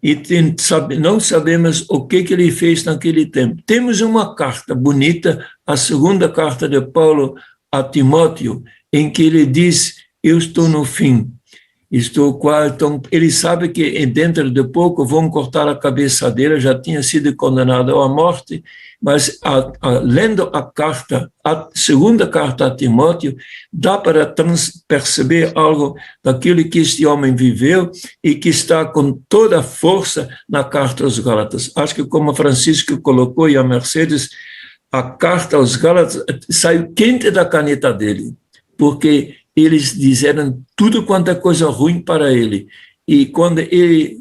G: e não sabemos o que ele fez naquele tempo. Temos uma carta bonita, a segunda carta de Paulo a Timóteo, em que ele diz, eu estou no fim. Então, ele sabe que dentro de pouco vão cortar a cabeça dele, já tinha sido condenado à morte, mas lendo a carta, a segunda carta a Timóteo, dá para perceber algo daquilo que este homem viveu e que está com toda a força na carta aos Gálatas. Acho que como Francisco colocou e a Mercedes, a carta aos Gálatas saiu quente da caneta dele, porque eles disseram tudo quanto é coisa ruim para ele. E quando ele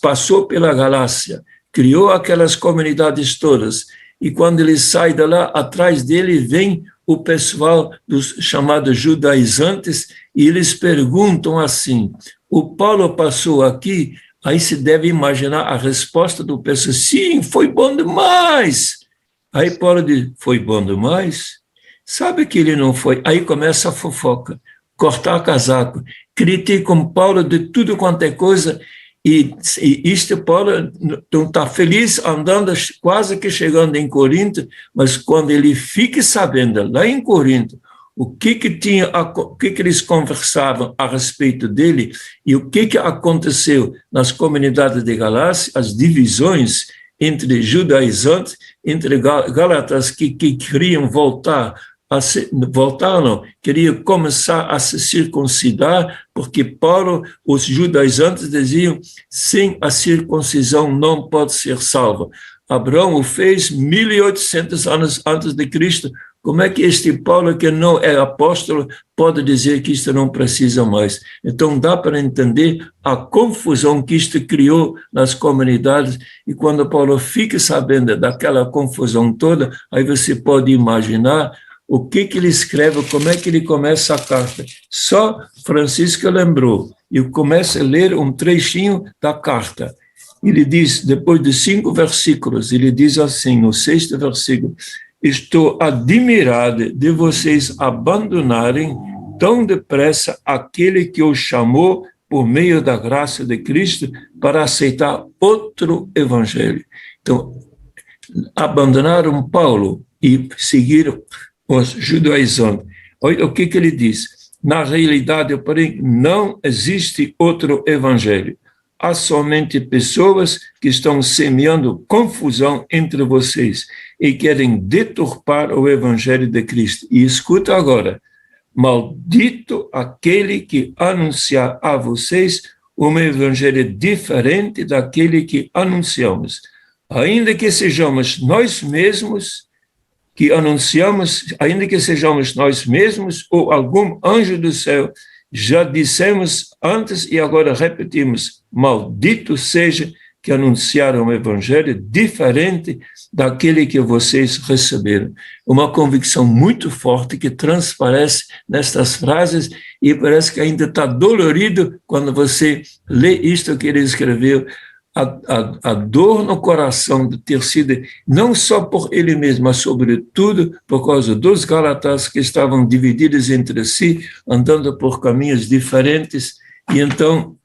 G: passou pela Galácia, criou aquelas comunidades todas, e quando ele sai de lá, atrás dele vem o pessoal dos chamados judaizantes, e eles perguntam assim, o Paulo passou aqui, aí se deve imaginar a resposta do pessoal, sim, foi bom demais. Aí Paulo diz, foi bom demais? Sabe que ele não foi? Aí começa a fofoca, cortar casaco, criticam Paulo de tudo quanto é coisa, e Paulo está feliz andando, quase que chegando em Corinto, mas quando ele fica sabendo, lá em Corinto, o que eles conversavam a respeito dele, e o que aconteceu nas comunidades de Galácia, as divisões entre judaizantes, entre gálatas que queriam queria começar a se circuncidar, porque Paulo, os judaizantes diziam, sem a circuncisão não pode ser salvo. Abraão o fez 1800 anos antes de Cristo. Como é que este Paulo, que não é apóstolo, pode dizer que isto não precisa mais? Então dá para entender a confusão que isto criou nas comunidades, e quando Paulo fica sabendo daquela confusão toda, aí você pode imaginar o que ele escreve, como é que ele começa a carta. Só Francisco lembrou. Eu começo a ler um trechinho da carta. Ele diz, depois de 5 versículos, ele diz assim, no 6º versículo, estou admirado de vocês abandonarem tão depressa aquele que os chamou por meio da graça de Cristo para aceitar outro evangelho. Então, abandonaram Paulo e seguiram os judaizantes. Olha o que ele diz. Na realidade, porém, não existe outro evangelho. Há somente pessoas que estão semeando confusão entre vocês e querem deturpar o evangelho de Cristo. E escuta agora. Maldito aquele que anunciar a vocês um evangelho diferente daquele que anunciamos. Ainda que sejamos nós mesmos que anunciamos, ainda que sejamos nós mesmos ou algum anjo do céu, já dissemos antes e agora repetimos, maldito seja que anunciaram um evangelho diferente daquele que vocês receberam. Uma convicção muito forte que transparece nestas frases e parece que ainda está dolorido quando você lê isto que ele escreveu. A dor no coração de ter sido, não só por ele mesmo, mas sobretudo por causa dos Gálatas que estavam divididos entre si, andando por caminhos diferentes. E então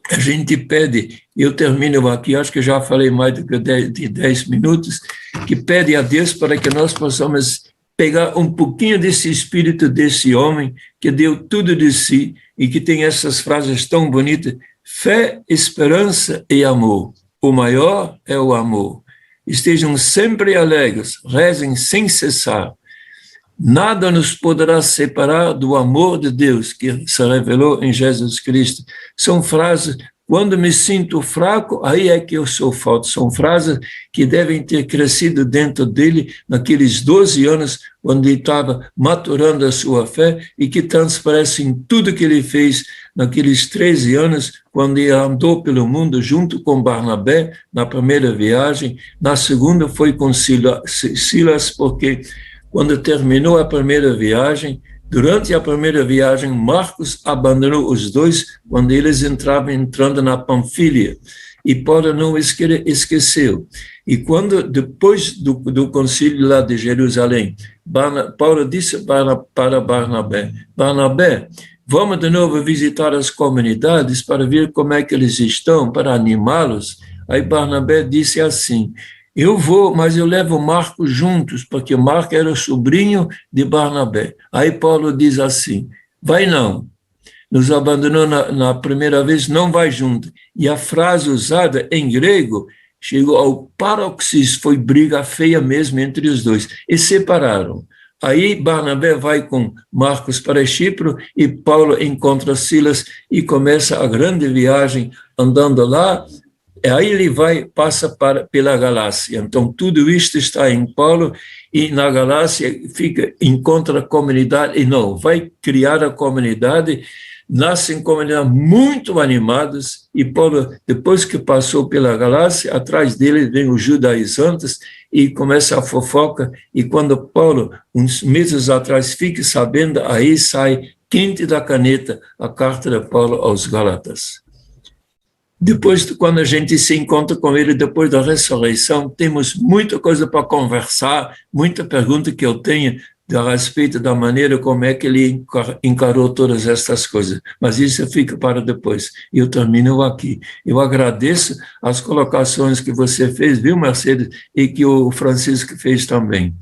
G: a gente pede, eu termino aqui, acho que já falei mais do que 10 minutos, que pede a Deus para que nós possamos pegar um pouquinho desse espírito desse homem que deu tudo de si e que tem essas frases tão bonitas. Fé, esperança e amor. O maior é o amor. Estejam sempre alegres, rezem sem cessar. Nada nos poderá separar do amor de Deus que se revelou em Jesus Cristo. São frases, quando me sinto fraco, aí é que eu sou forte. São frases que devem ter crescido dentro dele naqueles 12 anos, quando ele estava maturando a sua fé e que transparecem tudo que ele fez naqueles 13 anos, quando ele andou pelo mundo junto com Barnabé, na primeira viagem. Na segunda foi com Silas, porque quando terminou a primeira viagem, durante a primeira viagem, Marcos abandonou os dois quando eles entrando na Panfilha. E Paulo não esqueceu. E quando, depois do concílio lá de Jerusalém, Paulo disse para Barnabé, vamos de novo visitar as comunidades para ver como é que eles estão, para animá-los. Aí Barnabé disse assim, eu vou, mas eu levo Marcos juntos, porque Marcos era o sobrinho de Barnabé. Aí Paulo diz assim, vai não, nos abandonou na primeira vez, não vai junto. E a frase usada em grego chegou ao paroxismo, foi briga feia mesmo entre os dois, e separaram. Aí Barnabé vai com Marcos para Chipre e Paulo encontra Silas e começa a grande viagem andando lá. E aí ele passa pela Galácia. Então tudo isto está em Paulo e na Galácia encontra a comunidade e não, vai criar a comunidade. Nascem comunidades muito animadas e Paulo, depois que passou pela Galácia, atrás dele vem os judaizantes e começa a fofoca, e quando Paulo, uns meses atrás, fica sabendo, aí sai quente da caneta a carta de Paulo aos Gálatas. Depois, quando a gente se encontra com ele, depois da ressurreição, temos muita coisa para conversar, muita pergunta que eu tenho a respeito da maneira como é que ele encarou todas estas coisas. Mas isso fica para depois. Eu termino aqui. Eu agradeço as colocações que você fez, viu, Mercedes, e que o Francisco fez também.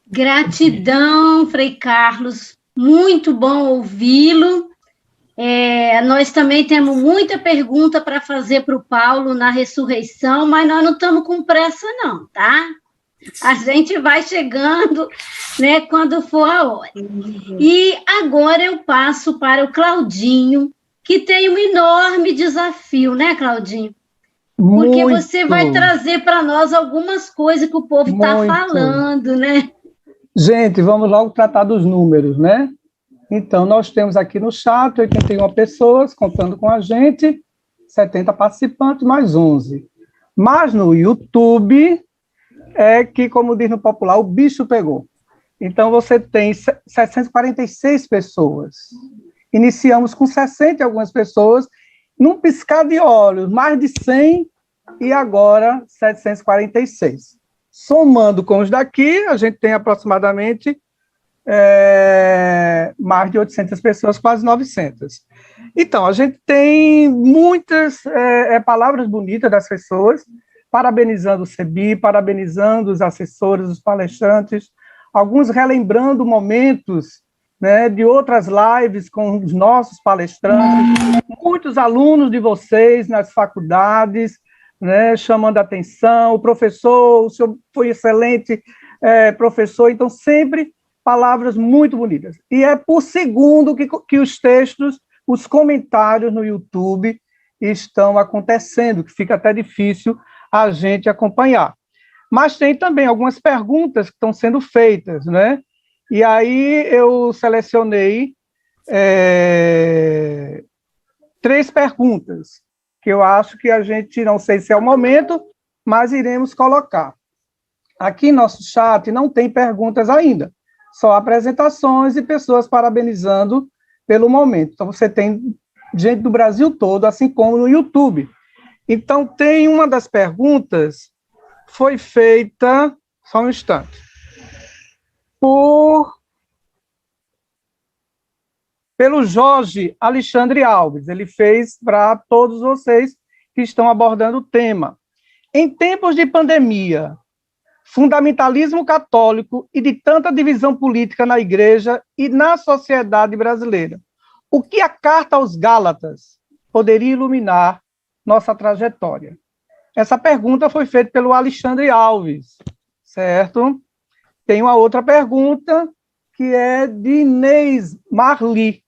D: Gratidão, Frei Carlos. Muito bom ouvi-lo. Nós também temos muita pergunta para fazer para o Paulo na ressurreição, mas nós não estamos com pressa não, tá? A gente vai chegando, né, quando for a hora. E agora eu passo para o Claudinho, que tem um enorme desafio, né, Claudinho? Porque você vai trazer para nós algumas coisas que o povo está falando, né?
H: Gente, vamos logo tratar dos números, né? Então, nós temos aqui no chat 81 pessoas contando com a gente, 70 participantes, mais 11. Mas no YouTube é que, como diz no popular, o bicho pegou. Então, você tem 746 pessoas. Iniciamos com 60 e algumas pessoas, num piscar de olhos, mais de 100 e agora 746. Somando com os daqui, a gente tem aproximadamente mais de 800 pessoas, quase 900. Então, a gente tem muitas palavras bonitas das pessoas, parabenizando o CEBI, parabenizando os assessores, os palestrantes, alguns relembrando momentos, né, de outras lives com os nossos palestrantes, muitos alunos de vocês nas faculdades, né, chamando a atenção, o professor, o senhor foi excelente professor, então sempre palavras muito bonitas. E é por segundo que os textos, os comentários no YouTube estão acontecendo, que fica até difícil a gente acompanhar. Mas tem também algumas perguntas que estão sendo feitas, né? E aí eu selecionei 3 perguntas, que eu acho que a gente, não sei se é o momento, mas iremos colocar. Aqui no nosso chat não tem perguntas ainda, só apresentações e pessoas parabenizando pelo momento. Então, você tem gente do Brasil todo, assim como no YouTube. Então, tem uma das perguntas, foi feita, só um instante, pelo Jorge Alexandre Alves. Ele fez para todos vocês que estão abordando o tema. Em tempos de pandemia, fundamentalismo católico e de tanta divisão política na igreja e na sociedade brasileira, o que a carta aos Gálatas poderia iluminar nossa trajetória? Essa pergunta foi feita pelo Alexandre Alves, certo? Tem uma outra pergunta, que é de Inês Marli.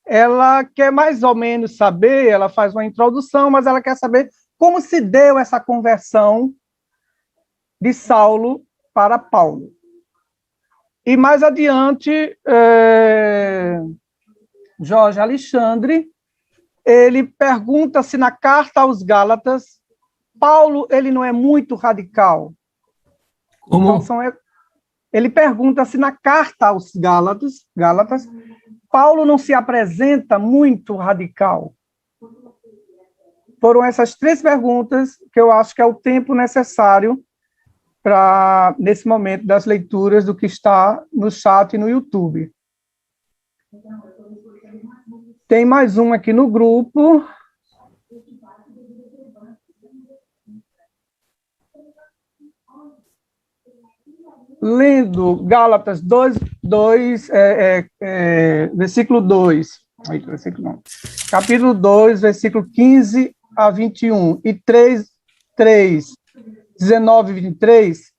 H: Ela quer mais ou menos saber, ela faz uma introdução, mas ela quer saber como se deu essa conversão de Saulo para Paulo. E mais adiante, Jorge Alexandre, ele pergunta se na carta aos Gálatas, Paulo ele não é muito radical.
G: Como?
H: Então, ele pergunta se na carta aos Gálatas, Paulo não se apresenta muito radical. Foram essas 3 perguntas que eu acho que é o tempo necessário para, nesse momento, das leituras do que está no chat e no YouTube. Tem mais um aqui no grupo. Lendo Gálatas 2, versículo 2. Capítulo 2, versículo 15 a 21. E 3, 19 e 23.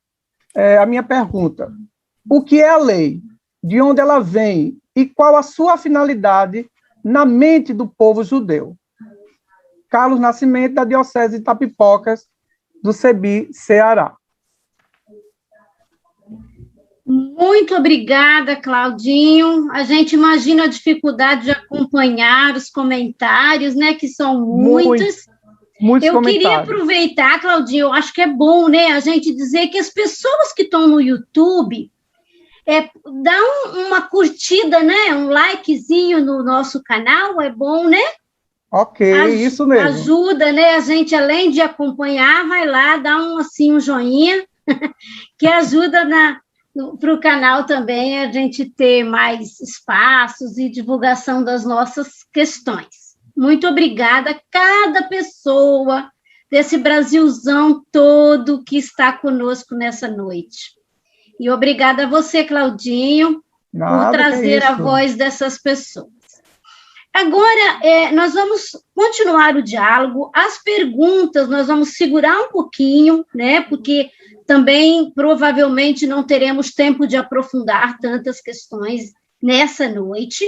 H: A minha pergunta. O que é a lei? De onde ela vem? E qual a sua finalidade na mente do povo judeu? Carlos Nascimento, da Diocese de Itapipocas, do CEBI, Ceará.
D: Muito obrigada, Claudinho. A gente imagina a dificuldade de acompanhar os comentários, né, que são muitos.
H: Muitos
D: eu
H: comentários.
D: Queria aproveitar, Claudinho, eu acho que é bom, né, a gente dizer que as pessoas que estão no YouTube, dá uma curtida, né, um likezinho no nosso canal, é bom, né?
H: Ok, isso mesmo.
D: Ajuda, né, a gente, além de acompanhar, vai lá, dá um joinha, que ajuda para o canal também a gente ter mais espaços e divulgação das nossas questões. Muito obrigada a cada pessoa desse Brasilzão todo que está conosco nessa noite. E obrigada a você, Claudinho, por trazer a voz dessas pessoas. Agora, nós vamos continuar o diálogo. As perguntas, nós vamos segurar um pouquinho, né? Porque também, provavelmente, não teremos tempo de aprofundar tantas questões nessa noite,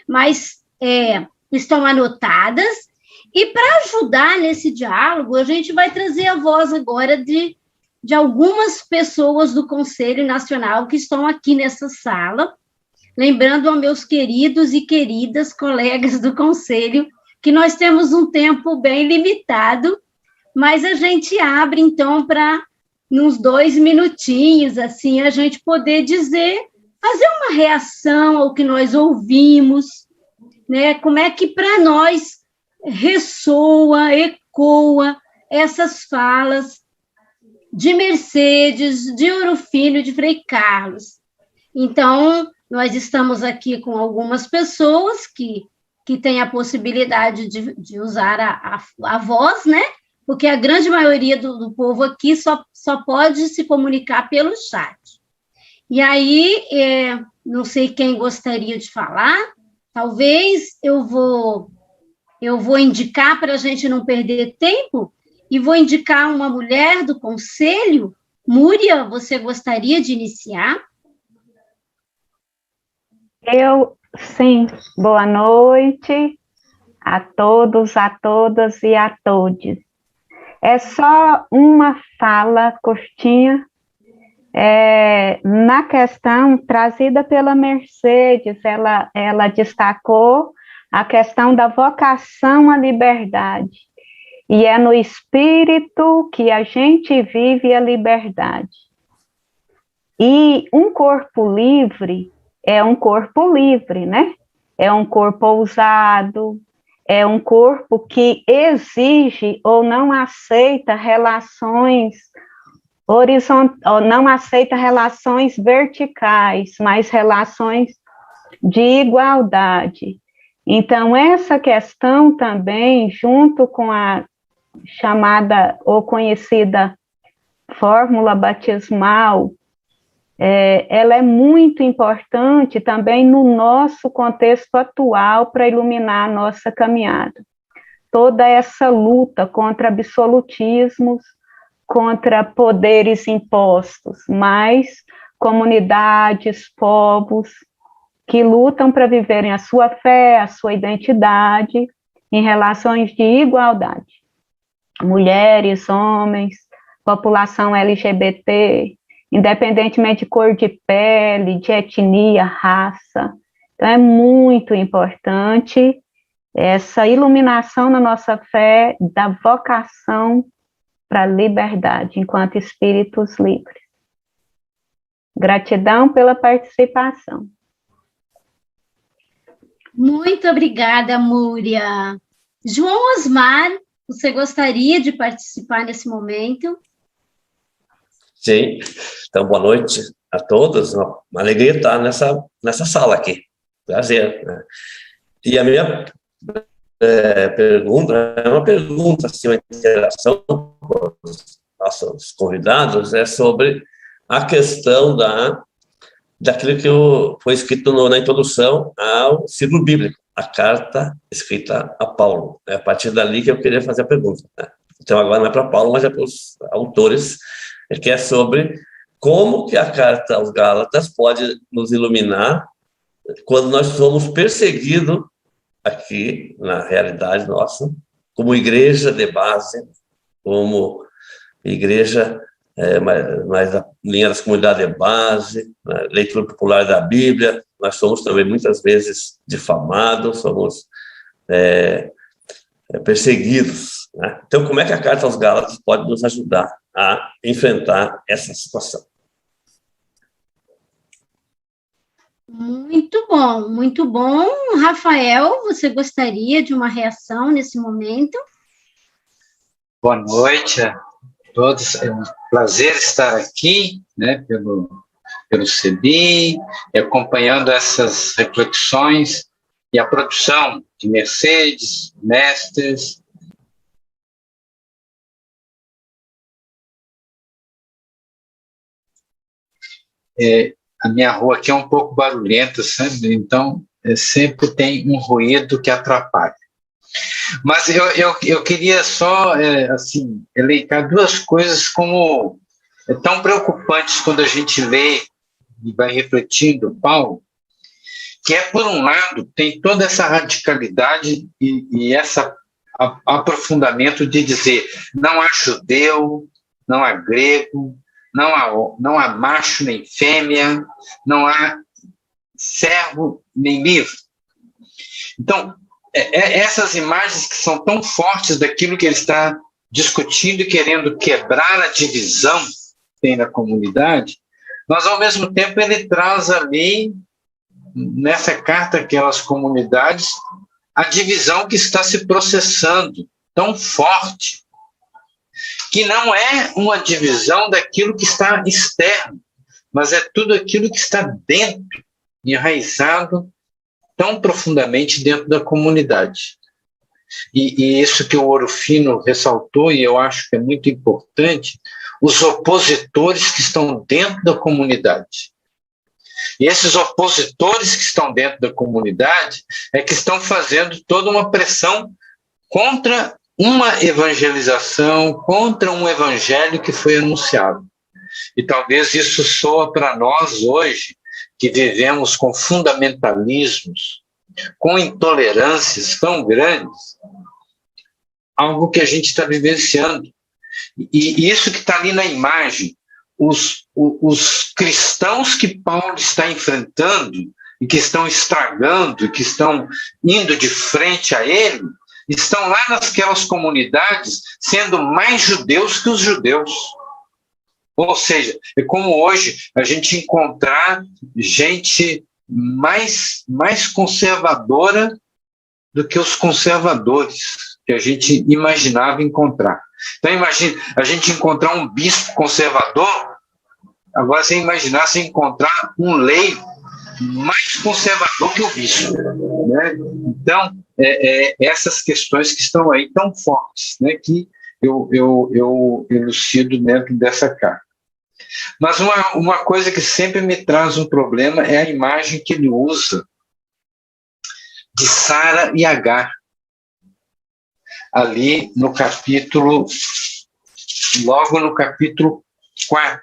D: mas estão anotadas. E, para ajudar nesse diálogo, a gente vai trazer a voz agora de algumas pessoas do Conselho Nacional que estão aqui nessa sala, lembrando aos meus queridos e queridas colegas do Conselho que nós temos um tempo bem limitado, mas a gente abre, então, para, uns 2 minutinhos, assim, a gente poder fazer uma reação ao que nós ouvimos, né? Como é que, para nós, ressoa, ecoa essas falas de Mercedes, de Orofino e de Frei Carlos. Então, nós estamos aqui com algumas pessoas que têm a possibilidade de usar a voz, né? Porque a grande maioria do povo aqui só pode se comunicar pelo chat. E aí, não sei quem gostaria de falar, talvez eu vou indicar, para a gente não perder tempo, e vou indicar uma mulher do Conselho. Múria, você gostaria de iniciar?
I: Sim. Boa noite a todos, a todas e a todes. É só uma fala curtinha na questão trazida pela Mercedes. Ela destacou a questão da vocação à liberdade. E é no espírito que a gente vive a liberdade. E um corpo livre é um corpo livre, né? É um corpo ousado, é um corpo que exige ou não aceita relações não aceita relações verticais, mas relações de igualdade. Então, essa questão também, junto com a chamada ou conhecida fórmula batismal, ela é muito importante também no nosso contexto atual para iluminar a nossa caminhada. Toda essa luta contra absolutismos, contra poderes impostos, mas comunidades, povos que lutam para viverem a sua fé, a sua identidade em relações de igualdade. Mulheres, homens, população LGBT, independentemente de cor de pele, de etnia, raça. Então, é muito importante essa iluminação na nossa fé da vocação para a liberdade, enquanto espíritos livres. Gratidão pela participação.
D: Muito obrigada, Múria. João Osmar, você gostaria de participar nesse momento?
J: Sim, então boa noite a todos, uma alegria estar nessa sala aqui. Prazer. Né? E a minha pergunta é uma pergunta, assim, uma interação com os nossos convidados, é sobre a questão daquilo que foi escrito na introdução ao ciclo bíblico, a carta escrita a Paulo. É a partir dali que eu queria fazer a pergunta. Né? Então, agora não é para Paulo, mas é para os autores, que é sobre como que a carta aos Gálatas pode nos iluminar quando nós somos perseguidos aqui, na realidade nossa, como igreja de base, como igreja mais a linha das comunidades de base, né, leitura popular da Bíblia. Nós somos também muitas vezes difamados, somos perseguidos. Né? Então, como é que a carta aos Gálatas pode nos ajudar a enfrentar essa situação?
D: Muito bom, muito bom. Rafael, você gostaria de uma reação nesse momento?
K: Boa noite a todos. É um prazer estar aqui, né, pelo CEBI, acompanhando essas reflexões e a produção de Mercedes, mestres. A minha rua aqui é um pouco barulhenta, sabe? Então, sempre tem um ruído que atrapalha. Mas eu queria só, assim, elencar duas coisas como tão preocupantes quando a gente lê e vai refletindo Paulo, que por um lado, tem toda essa radicalidade e esse aprofundamento de dizer não há judeu, não há grego, não há macho nem fêmea, não há servo nem livre. Então, essas imagens que são tão fortes daquilo que ele está discutindo e querendo quebrar a divisão que tem na comunidade, mas, ao mesmo tempo, ele traz ali, nessa carta àquelas comunidades, a divisão que está se processando tão forte, que não é uma divisão daquilo que está externo, mas é tudo aquilo que está dentro, enraizado tão profundamente dentro da comunidade. E isso que o Ouro Fino ressaltou, e eu acho que é muito importante, os opositores que estão dentro da comunidade. E esses opositores que estão dentro da comunidade que estão fazendo toda uma pressão contra uma evangelização, contra um evangelho que foi anunciado. E talvez isso soa para nós hoje, que vivemos com fundamentalismos, com intolerâncias tão grandes, algo que a gente está vivenciando. E isso que está ali na imagem, os cristãos que Paulo está enfrentando, e que estão estragando, e que estão indo de frente a ele, estão lá naquelas comunidades sendo mais judeus que os judeus. Ou seja, é como hoje a gente encontrar gente mais conservadora do que os conservadores que a gente imaginava encontrar. Então, imagine a gente encontrar um bispo conservador, agora você imaginar se encontrar um leigo mais conservador que o bispo. Né? Então, essas questões que estão aí tão fortes, né, que eu elucido dentro dessa carta. Mas uma coisa que sempre me traz um problema é a imagem que ele usa de Sara e Agar, ali no capítulo, logo no capítulo 4.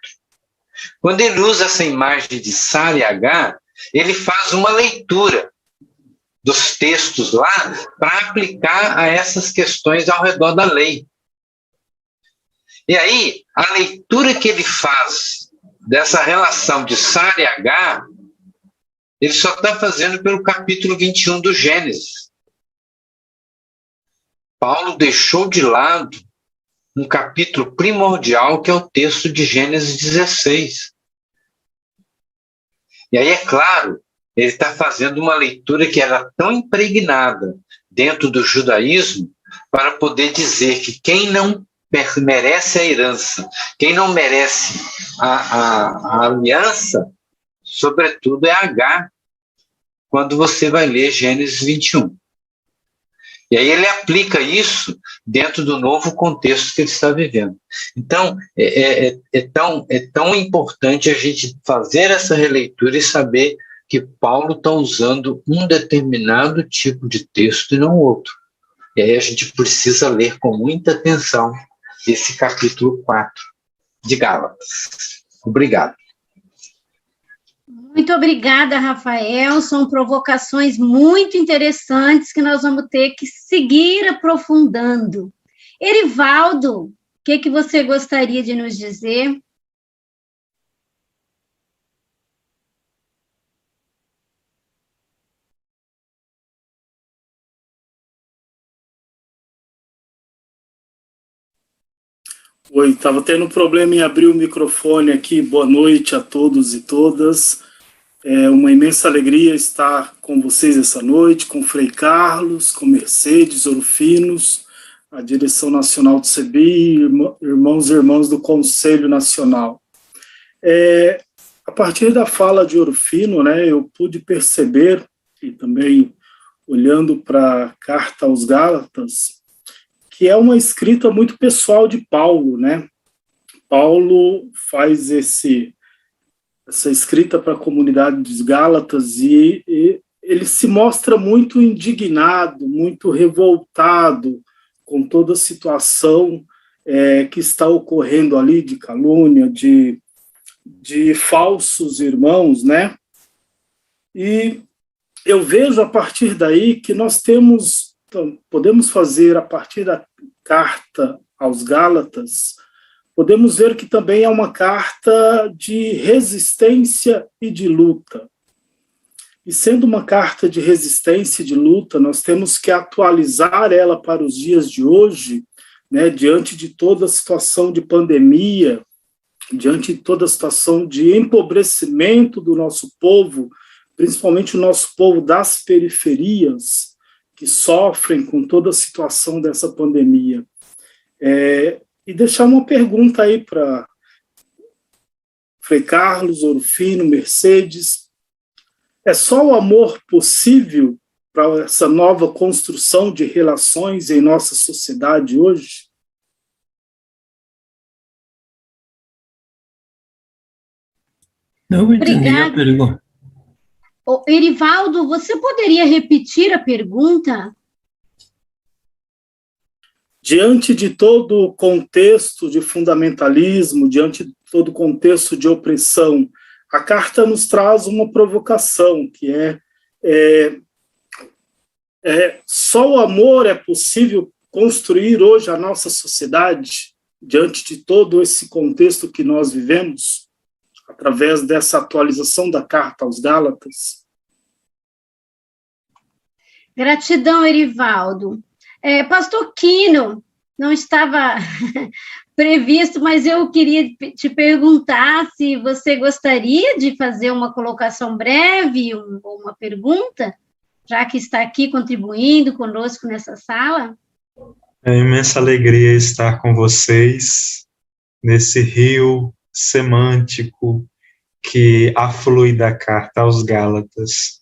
K: Quando ele usa essa imagem de Sara e Agar, ele faz uma leitura dos textos lá para aplicar a essas questões ao redor da lei. E aí, a leitura que ele faz dessa relação de Sara e Agar, ele só está fazendo pelo capítulo 21 do Gênesis. Paulo deixou de lado um capítulo primordial, que é o texto de Gênesis 16. E aí, é claro, ele está fazendo uma leitura que era tão impregnada dentro do judaísmo para poder dizer que quem não merece a herança, quem não merece a aliança, sobretudo é Agar. quando você vai ler Gênesis 21. E aí ele aplica isso dentro do novo contexto que ele está vivendo. Então, é tão importante a gente fazer essa releitura e saber que Paulo está usando um determinado tipo de texto e não outro. E aí a gente precisa ler com muita atenção esse capítulo 4 de Gálatas. Obrigado.
D: Muito obrigada, Rafael. São provocações muito interessantes que nós vamos ter que seguir aprofundando. Erivaldo, o que você gostaria de nos dizer?
L: Oi, estava tendo um problema em abrir o microfone aqui. Boa noite a todos e todas. É uma imensa alegria estar com vocês essa noite, com Frei Carlos, com Mercedes, Orufinos, a direção nacional do CEBI, irmãos e irmãs do Conselho Nacional. A partir da fala de Orufino, né, eu pude perceber, e também olhando para a Carta aos Gálatas, que é uma escrita muito pessoal de Paulo, né? Paulo faz essa escrita para a comunidade dos Gálatas e ele se mostra muito indignado, muito revoltado com toda a situação que está ocorrendo ali de calúnia, de falsos irmãos, né? E eu vejo a partir daí que nós podemos fazer, a partir da carta aos Gálatas, podemos ver que também é uma carta de resistência e de luta. E sendo uma carta de resistência e de luta, nós temos que atualizar ela para os dias de hoje, né, diante de toda a situação de pandemia, diante de toda a situação de empobrecimento do nosso povo, principalmente o nosso povo das periferias, que sofrem com toda a situação dessa pandemia. E deixar uma pergunta aí para Frei Carlos, Orufino, Mercedes. É só o amor possível para essa nova construção de relações em nossa sociedade hoje?
G: Não entendi a pergunta.
D: Erivaldo, você poderia repetir a pergunta?
L: Diante de todo o contexto de fundamentalismo, diante de todo o contexto de opressão, a carta nos traz uma provocação, que só o amor é possível construir hoje a nossa sociedade, diante de todo esse contexto que nós vivemos, através dessa atualização da carta aos Gálatas.
D: Gratidão, Erivaldo. Pastor Quino, não estava previsto, mas eu queria te perguntar se você gostaria de fazer uma colocação breve, uma pergunta, já que está aqui contribuindo conosco nessa sala.
C: É uma imensa alegria estar com vocês nesse rio semântico que aflui da carta aos Gálatas.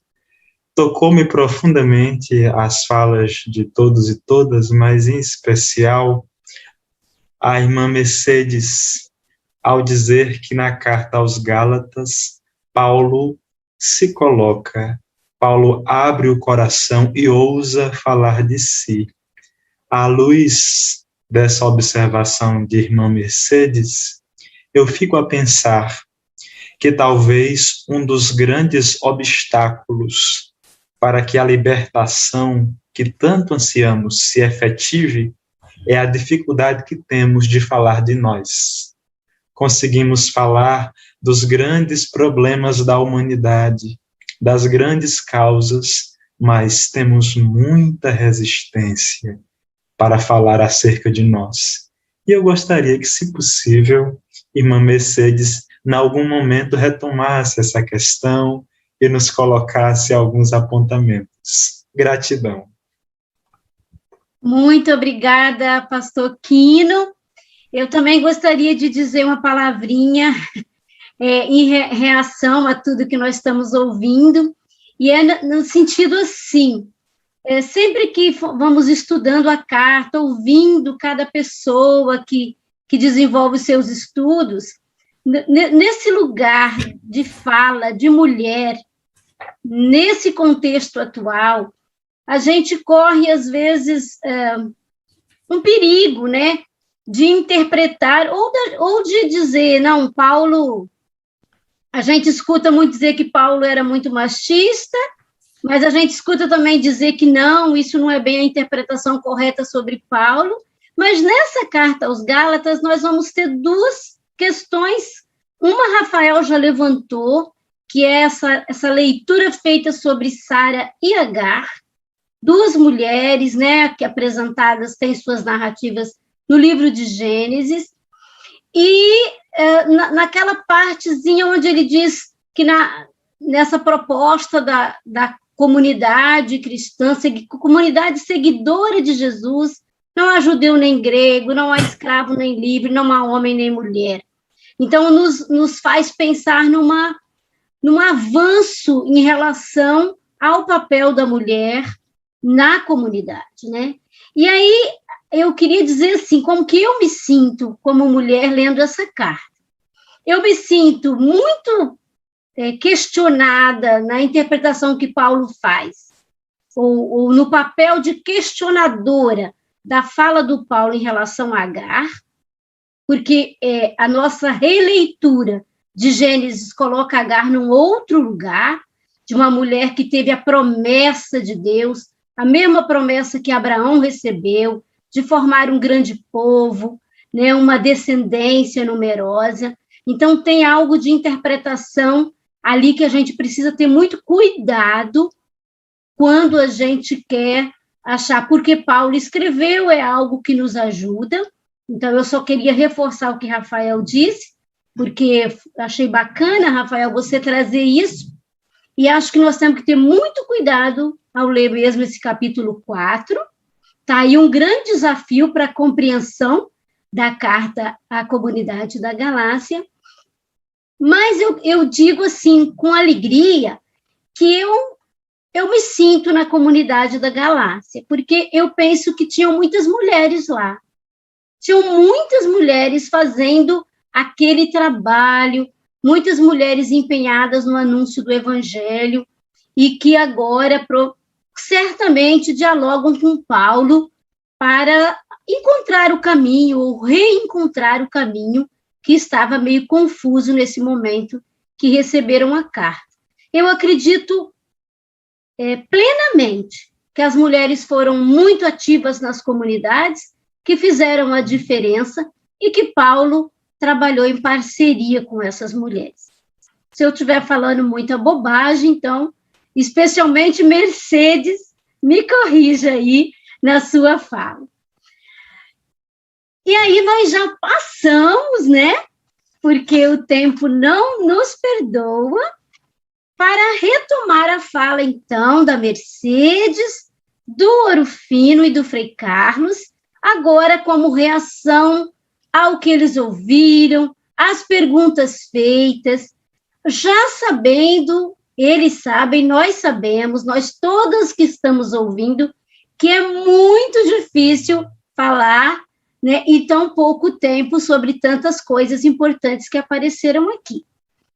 C: Tocou-me profundamente as falas de todos e todas, mas em especial a irmã Mercedes, ao dizer que na carta aos Gálatas, Paulo se coloca, Paulo abre o coração e ousa falar de si. À luz dessa observação de irmã Mercedes, eu fico a pensar que talvez um dos grandes obstáculos para que a libertação que tanto ansiamos se efetive é a dificuldade que temos de falar de nós. Conseguimos falar dos grandes problemas da humanidade, das grandes causas, mas temos muita resistência para falar acerca de nós. E eu gostaria que, se possível, irmã Mercedes, em algum momento retomasse essa questão e nos colocasse alguns apontamentos. Gratidão.
D: Muito obrigada, pastor Quino. Eu também gostaria de dizer uma palavrinha em reação a tudo que nós estamos ouvindo, E é no sentido assim, sempre que vamos estudando a carta, ouvindo cada pessoa que desenvolve os seus estudos, nesse lugar de fala de mulher, nesse contexto atual, a gente corre, às vezes, um perigo, né, de interpretar, ou de dizer, não, Paulo... A gente escuta muito dizer que Paulo era muito machista, mas a gente escuta também dizer que não, isso não é bem a interpretação correta sobre Paulo. Mas nessa carta aos Gálatas, nós vamos ter duas questões. Uma, Rafael já levantou, que é essa leitura feita sobre Sara e Agar, duas mulheres, né, que apresentadas, têm suas narrativas no livro de Gênesis, e naquela partezinha onde ele diz que nessa proposta da comunidade cristã, comunidade seguidora de Jesus, não há judeu nem grego, não há escravo nem livre, não há homem nem mulher. Então, nos faz pensar num avanço em relação ao papel da mulher na comunidade, né? E aí, eu queria dizer assim, como que eu me sinto como mulher lendo essa carta. Eu me sinto muito questionada na interpretação que Paulo faz, ou no papel de questionadora da fala do Paulo em relação a Agar, porque a nossa releitura de Gênesis coloca Agar num outro lugar, de uma mulher que teve a promessa de Deus, a mesma promessa que Abraão recebeu, de formar um grande povo, né, uma descendência numerosa. Então, tem algo de interpretação ali que a gente precisa ter muito cuidado quando a gente quer achar, porque Paulo escreveu, é algo que nos ajuda. Então, eu só queria reforçar o que Rafael disse, porque achei bacana, Rafael, você trazer isso, e acho que nós temos que ter muito cuidado ao ler mesmo esse capítulo 4. Está aí um grande desafio para a compreensão da carta à comunidade da Galácia, mas eu digo assim, com alegria, que eu me sinto na comunidade da Galácia, porque eu penso que tinham muitas mulheres lá, tinham muitas mulheres fazendo aquele trabalho, muitas mulheres empenhadas no anúncio do Evangelho, e que agora certamente dialogam com Paulo para encontrar o caminho, ou reencontrar o caminho que estava meio confuso nesse momento que receberam a carta. Eu acredito plenamente que as mulheres foram muito ativas nas comunidades, que fizeram a diferença e que Paulo trabalhou em parceria com essas mulheres. Se eu estiver falando muita bobagem, então, especialmente Mercedes, me corrija aí na sua fala. E aí nós já passamos, né? Porque o tempo não nos perdoa, para retomar a fala, então, da Mercedes, do Orofino e do Frei Carlos, agora como reação ao que eles ouviram, às perguntas feitas, já sabendo, eles sabem, nós sabemos, nós todas que estamos ouvindo, que é muito difícil falar, né, em tão pouco tempo sobre tantas coisas importantes que apareceram aqui.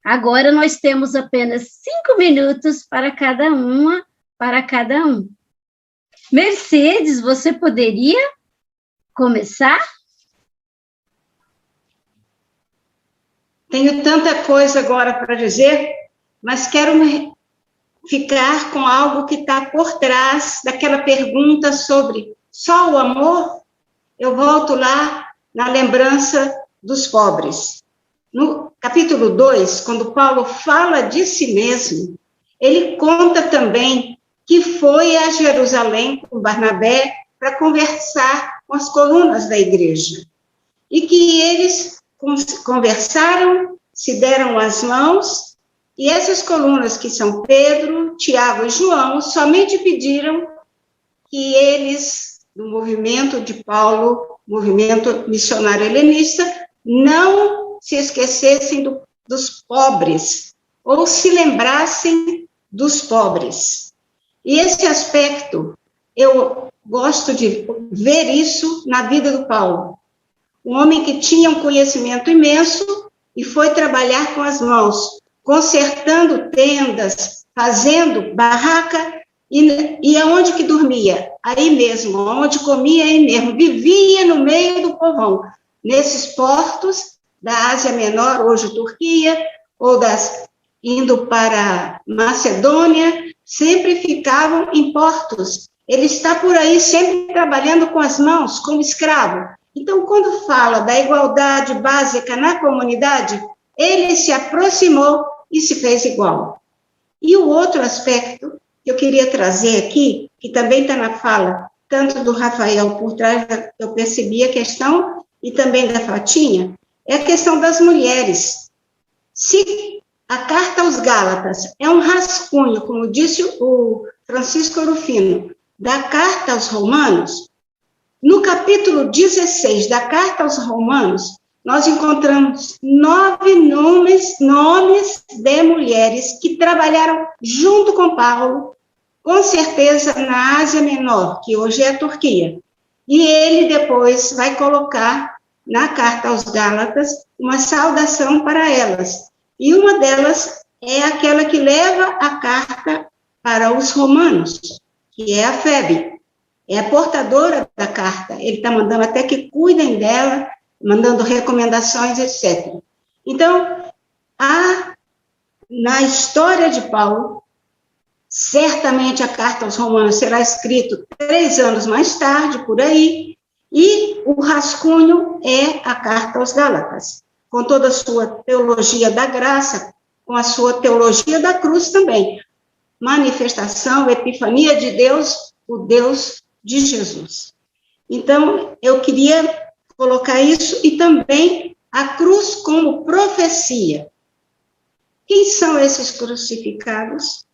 D: Agora nós temos apenas 5 minutos para cada uma, para cada um. Mercedes, você poderia começar?
E: Tenho tanta coisa agora para dizer, mas quero ficar com algo que está por trás daquela pergunta sobre só o amor. Eu volto lá na lembrança dos pobres. No capítulo 2, quando Paulo fala de si mesmo, ele conta também que foi a Jerusalém com Barnabé para conversar com as colunas da igreja. E que eles conversaram, se deram as mãos, e essas colunas, que são Pedro, Tiago e João, somente pediram que eles, do movimento de Paulo, movimento missionário helenista, não se esquecessem dos pobres, ou se lembrassem dos pobres. E esse aspecto, eu gosto de ver isso na vida do Paulo. Um homem que tinha um conhecimento imenso e foi trabalhar com as mãos, consertando tendas, fazendo barraca, e aonde que dormia? Aí mesmo, onde comia, aí mesmo, vivia no meio do povão, nesses portos da Ásia Menor, hoje Turquia, ou indo para Macedônia, sempre ficavam em portos. Ele está por aí sempre trabalhando com as mãos, como escravo. Então, quando fala da igualdade básica na comunidade, ele se aproximou e se fez igual. E o outro aspecto que eu queria trazer aqui, que também está na fala, tanto do Rafael, por trás, eu percebi a questão, e também da Fatinha, é a questão das mulheres. Se a carta aos Gálatas é um rascunho, como disse o Francisco Rufino, da carta aos Romanos, no capítulo 16 da carta aos Romanos, nós encontramos 9 nomes de mulheres que trabalharam junto com Paulo, com certeza na Ásia Menor, que hoje é a Turquia. E ele depois vai colocar na carta aos Gálatas uma saudação para elas. E uma delas é aquela que leva a carta para os romanos, que é a Febe. É a portadora da carta. Ele está mandando até que cuidem dela, mandando recomendações, etc. Então, na história de Paulo, certamente a carta aos Romanos será escrita 3 anos mais tarde, por aí, e o rascunho é a carta aos Gálatas, com toda a sua teologia da graça, com a sua teologia da cruz também. Manifestação, epifania de Deus, o Deus de Jesus. Então, eu queria colocar isso, e também a cruz como profecia. Quem são esses crucificados?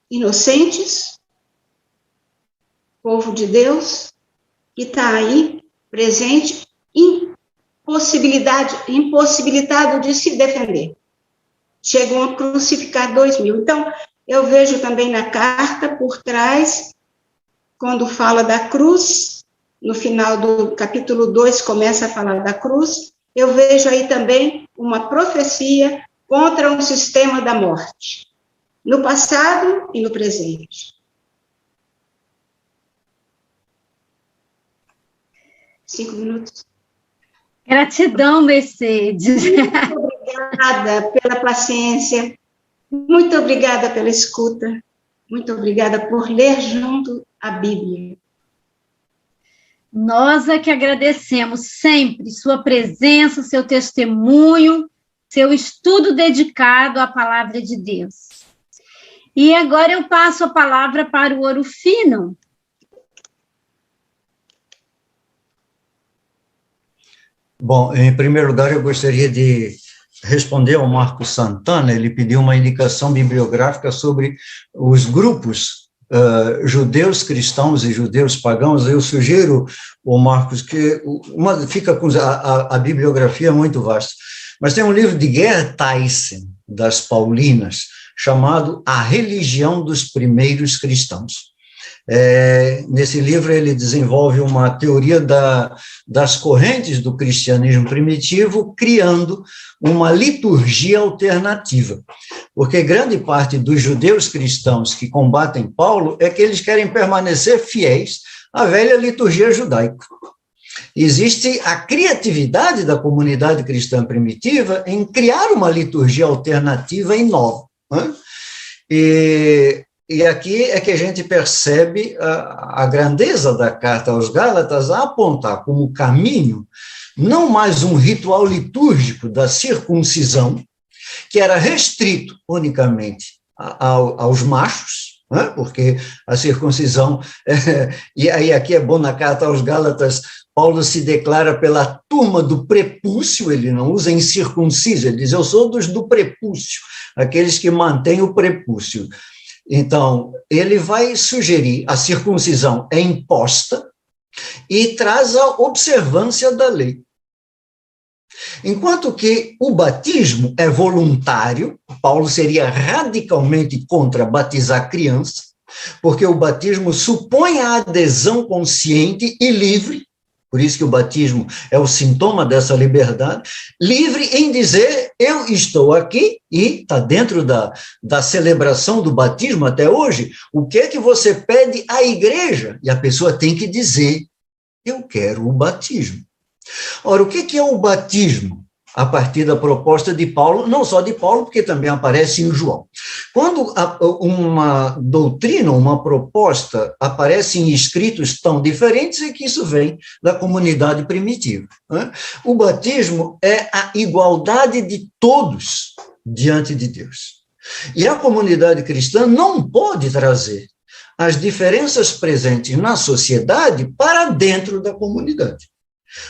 E: Inocentes, povo de Deus, que está aí, presente, impossibilitado de se defender. Chegam a crucificar 2.000. Então, eu vejo também na carta, por trás, quando fala da cruz, no final do capítulo 2, começa a falar da cruz, eu vejo aí também uma profecia contra um sistema da morte, no passado e no presente. 5 minutos.
D: Gratidão, Mercedes.
E: Muito obrigada pela paciência, muito obrigada pela escuta, muito obrigada por ler junto a Bíblia.
D: Nós é que agradecemos sempre sua presença, seu testemunho, seu estudo dedicado à palavra de Deus. E agora eu passo a palavra para o Orofino.
F: Bom, em primeiro lugar, eu gostaria de responder ao Marco Santana. Ele pediu uma indicação bibliográfica sobre os grupos judeus cristãos e judeus pagãos. Eu sugiro, o Marcos, que fica com a bibliografia é muito vasta, mas tem um livro de Ger Tyson, das Paulinas, chamado A Religião dos Primeiros Cristãos. Nesse livro ele desenvolve uma teoria das correntes do cristianismo primitivo, criando uma liturgia alternativa, porque grande parte dos judeus cristãos que combatem Paulo é que eles querem permanecer fiéis à velha liturgia judaica. Existe a criatividade da comunidade cristã primitiva em criar uma liturgia alternativa e nova, né? E aqui é que a gente percebe a grandeza da carta aos Gálatas a apontar como caminho não mais um ritual litúrgico da circuncisão, que era restrito unicamente aos machos, né? Porque a circuncisão, e aí aqui é bom na carta aos Gálatas, Paulo se declara pela turma do prepúcio, ele não usa incircunciso, ele diz, eu sou dos do prepúcio, aqueles que mantêm o prepúcio. Então, ele vai sugerir a circuncisão é imposta e traz a observância da lei. Enquanto que o batismo é voluntário, Paulo seria radicalmente contra batizar criança, porque o batismo supõe a adesão consciente e livre, por isso que o batismo é o sintoma dessa liberdade, livre em dizer, eu estou aqui, e está dentro da celebração do batismo até hoje, o que é que você pede à igreja? E a pessoa tem que dizer, eu quero o batismo. Ora, o que é o batismo? A partir da proposta de Paulo, não só de Paulo, porque também aparece em João. Quando uma doutrina, uma proposta aparece em escritos tão diferentes, é que isso vem da comunidade primitiva, né? O batismo é a igualdade de todos diante de Deus. E a comunidade cristã não pode trazer as diferenças presentes na sociedade para dentro da comunidade.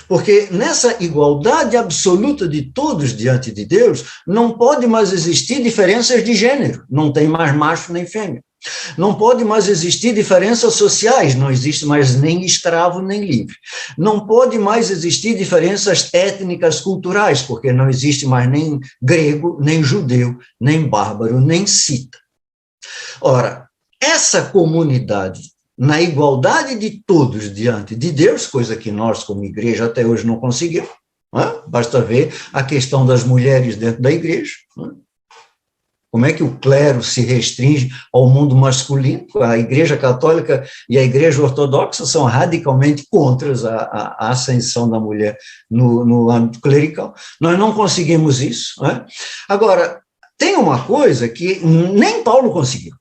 F: Porque nessa igualdade absoluta de todos diante de Deus, não pode mais existir diferenças de gênero, não tem mais macho nem fêmea. Não pode mais existir diferenças sociais, não existe mais nem escravo nem livre. Não pode mais existir diferenças étnicas, culturais, porque não existe mais nem grego, nem judeu, nem bárbaro, nem cita. Ora, essa comunidade, na igualdade de todos diante de Deus, coisa que nós, como igreja, até hoje não conseguimos, né? Basta ver a questão das mulheres dentro da igreja, né? Como é que o clero se restringe ao mundo masculino? A Igreja Católica e a Igreja Ortodoxa são radicalmente contra a ascensão da mulher no âmbito clerical. Nós não conseguimos isso, né? Agora, tem uma coisa que nem Paulo conseguiu.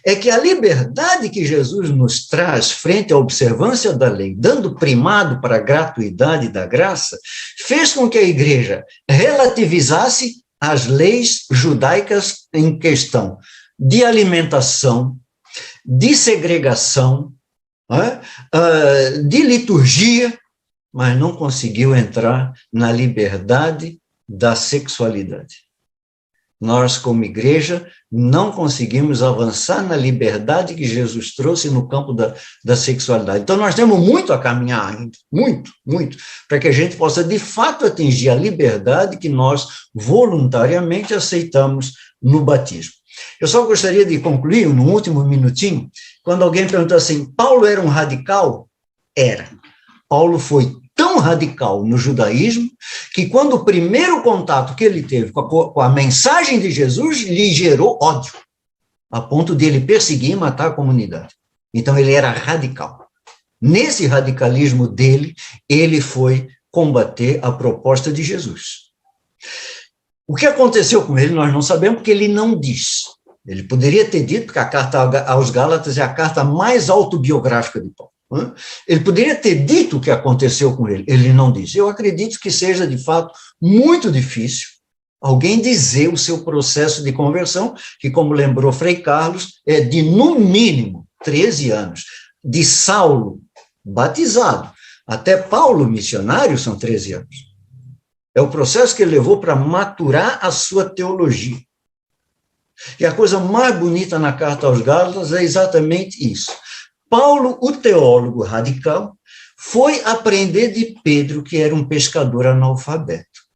F: É que a liberdade que Jesus nos traz frente à observância da lei, dando primado para a gratuidade da graça, fez com que a igreja relativizasse as leis judaicas em questão de alimentação, de segregação, de liturgia, mas não conseguiu entrar na liberdade da sexualidade. Nós, como igreja, não conseguimos avançar na liberdade que Jesus trouxe no campo da sexualidade. Então, nós temos muito a caminhar ainda, muito, para que a gente possa, de fato, atingir a liberdade que nós voluntariamente aceitamos no batismo. Eu só gostaria de concluir, num último minutinho, quando alguém perguntou assim, Paulo era um radical? Era. Paulo foi tão radical no judaísmo, que quando o primeiro contato que ele teve com a mensagem de Jesus, lhe gerou ódio, a ponto de ele perseguir e matar a comunidade. Então ele era radical. Nesse radicalismo dele, ele foi combater a proposta de Jesus. O que aconteceu com ele, nós não sabemos, porque ele não diz. Ele poderia ter dito, porque a carta aos Gálatas é a carta mais autobiográfica de Paulo. Ele poderia ter dito o que aconteceu com ele, ele não disse. Eu acredito que seja, de fato, muito difícil alguém dizer o seu processo de conversão, que, como lembrou Frei Carlos, é de, no mínimo, 13 anos. De Saulo, batizado, até Paulo, missionário, são 13 anos. É o processo que ele levou para maturar a sua teologia. E a coisa mais bonita na carta aos Gálatas é exatamente isso. Paulo, o teólogo radical, foi aprender de Pedro, que era um pescador analfabeto.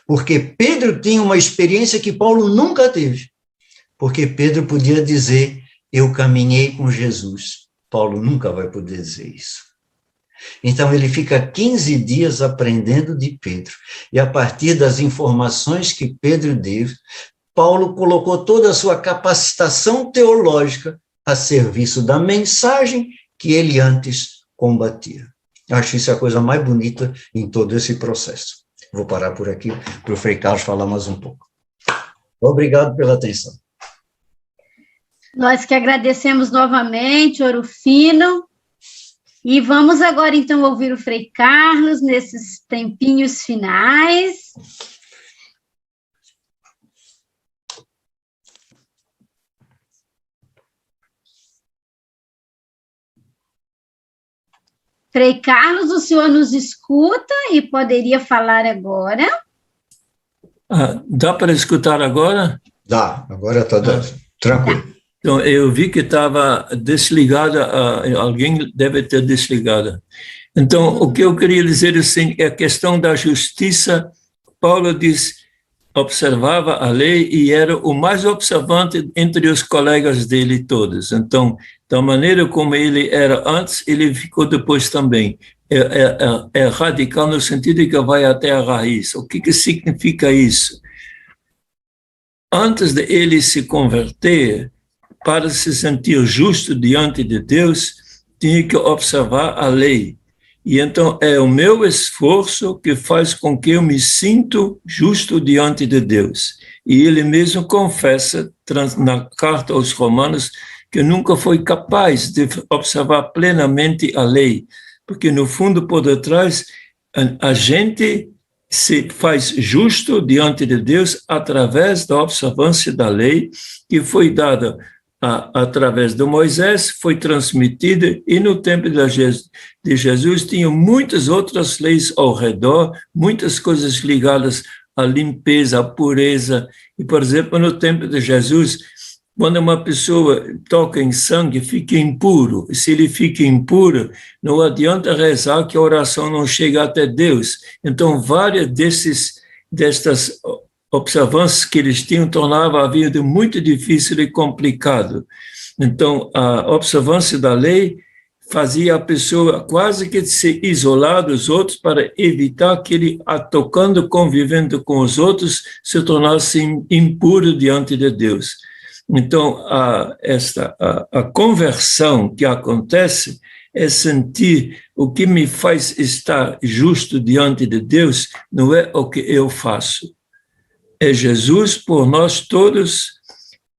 F: Porque Pedro tinha uma experiência que Paulo nunca teve. Porque Pedro podia dizer, eu caminhei com Jesus. Paulo nunca vai poder dizer isso. Então ele fica 15 dias aprendendo de Pedro. E a partir das informações que Pedro deu, Paulo colocou toda a sua capacitação teológica a serviço da mensagem que ele antes combatia. Acho isso a coisa mais bonita em todo esse processo. Vou parar por aqui para o Frei Carlos falar mais um pouco. Obrigado pela atenção.
D: Nós que agradecemos novamente, Ouro Fino, e vamos agora então ouvir o Frei Carlos nesses tempinhos finais. Frei Carlos, o senhor nos escuta e poderia falar agora?
G: Dá para escutar agora?
F: Dá, agora está tranquilo.
G: Então, eu vi que estava desligada, alguém deve ter desligado. Então, o que eu queria dizer assim, é a questão da justiça. Paulo diz, observava a lei e era o mais observante entre os colegas dele todos. Então, da maneira como ele era antes, ele ficou depois também. É radical no sentido que vai até a raiz. O que significa isso? Antes de ele se converter, para se sentir justo diante de Deus, tinha que observar a lei. E então é o meu esforço que faz com que eu me sinto justo diante de Deus. E ele mesmo confessa na carta aos Romanos que nunca foi capaz de observar plenamente a lei, porque no fundo, por detrás, a gente se faz justo diante de Deus através da observância da lei que foi dada através de Moisés, foi transmitida, e no tempo de Jesus tinha muitas outras leis ao redor, muitas coisas ligadas à limpeza, à pureza. E, por exemplo, no tempo de Jesus, quando uma pessoa toca em sangue, fica impuro. E se ele fica impuro, não adianta rezar que a oração não chega até Deus. Então, várias destas observâncias que eles tinham tornava a vida muito difícil e complicado. Então, a observância da lei fazia a pessoa quase que se isolar dos outros para evitar que ele, tocando, convivendo com os outros, se tornasse impuro diante de Deus. Então, a conversão que acontece é sentir o que me faz estar justo diante de Deus, não é o que eu faço. É Jesus por nós todos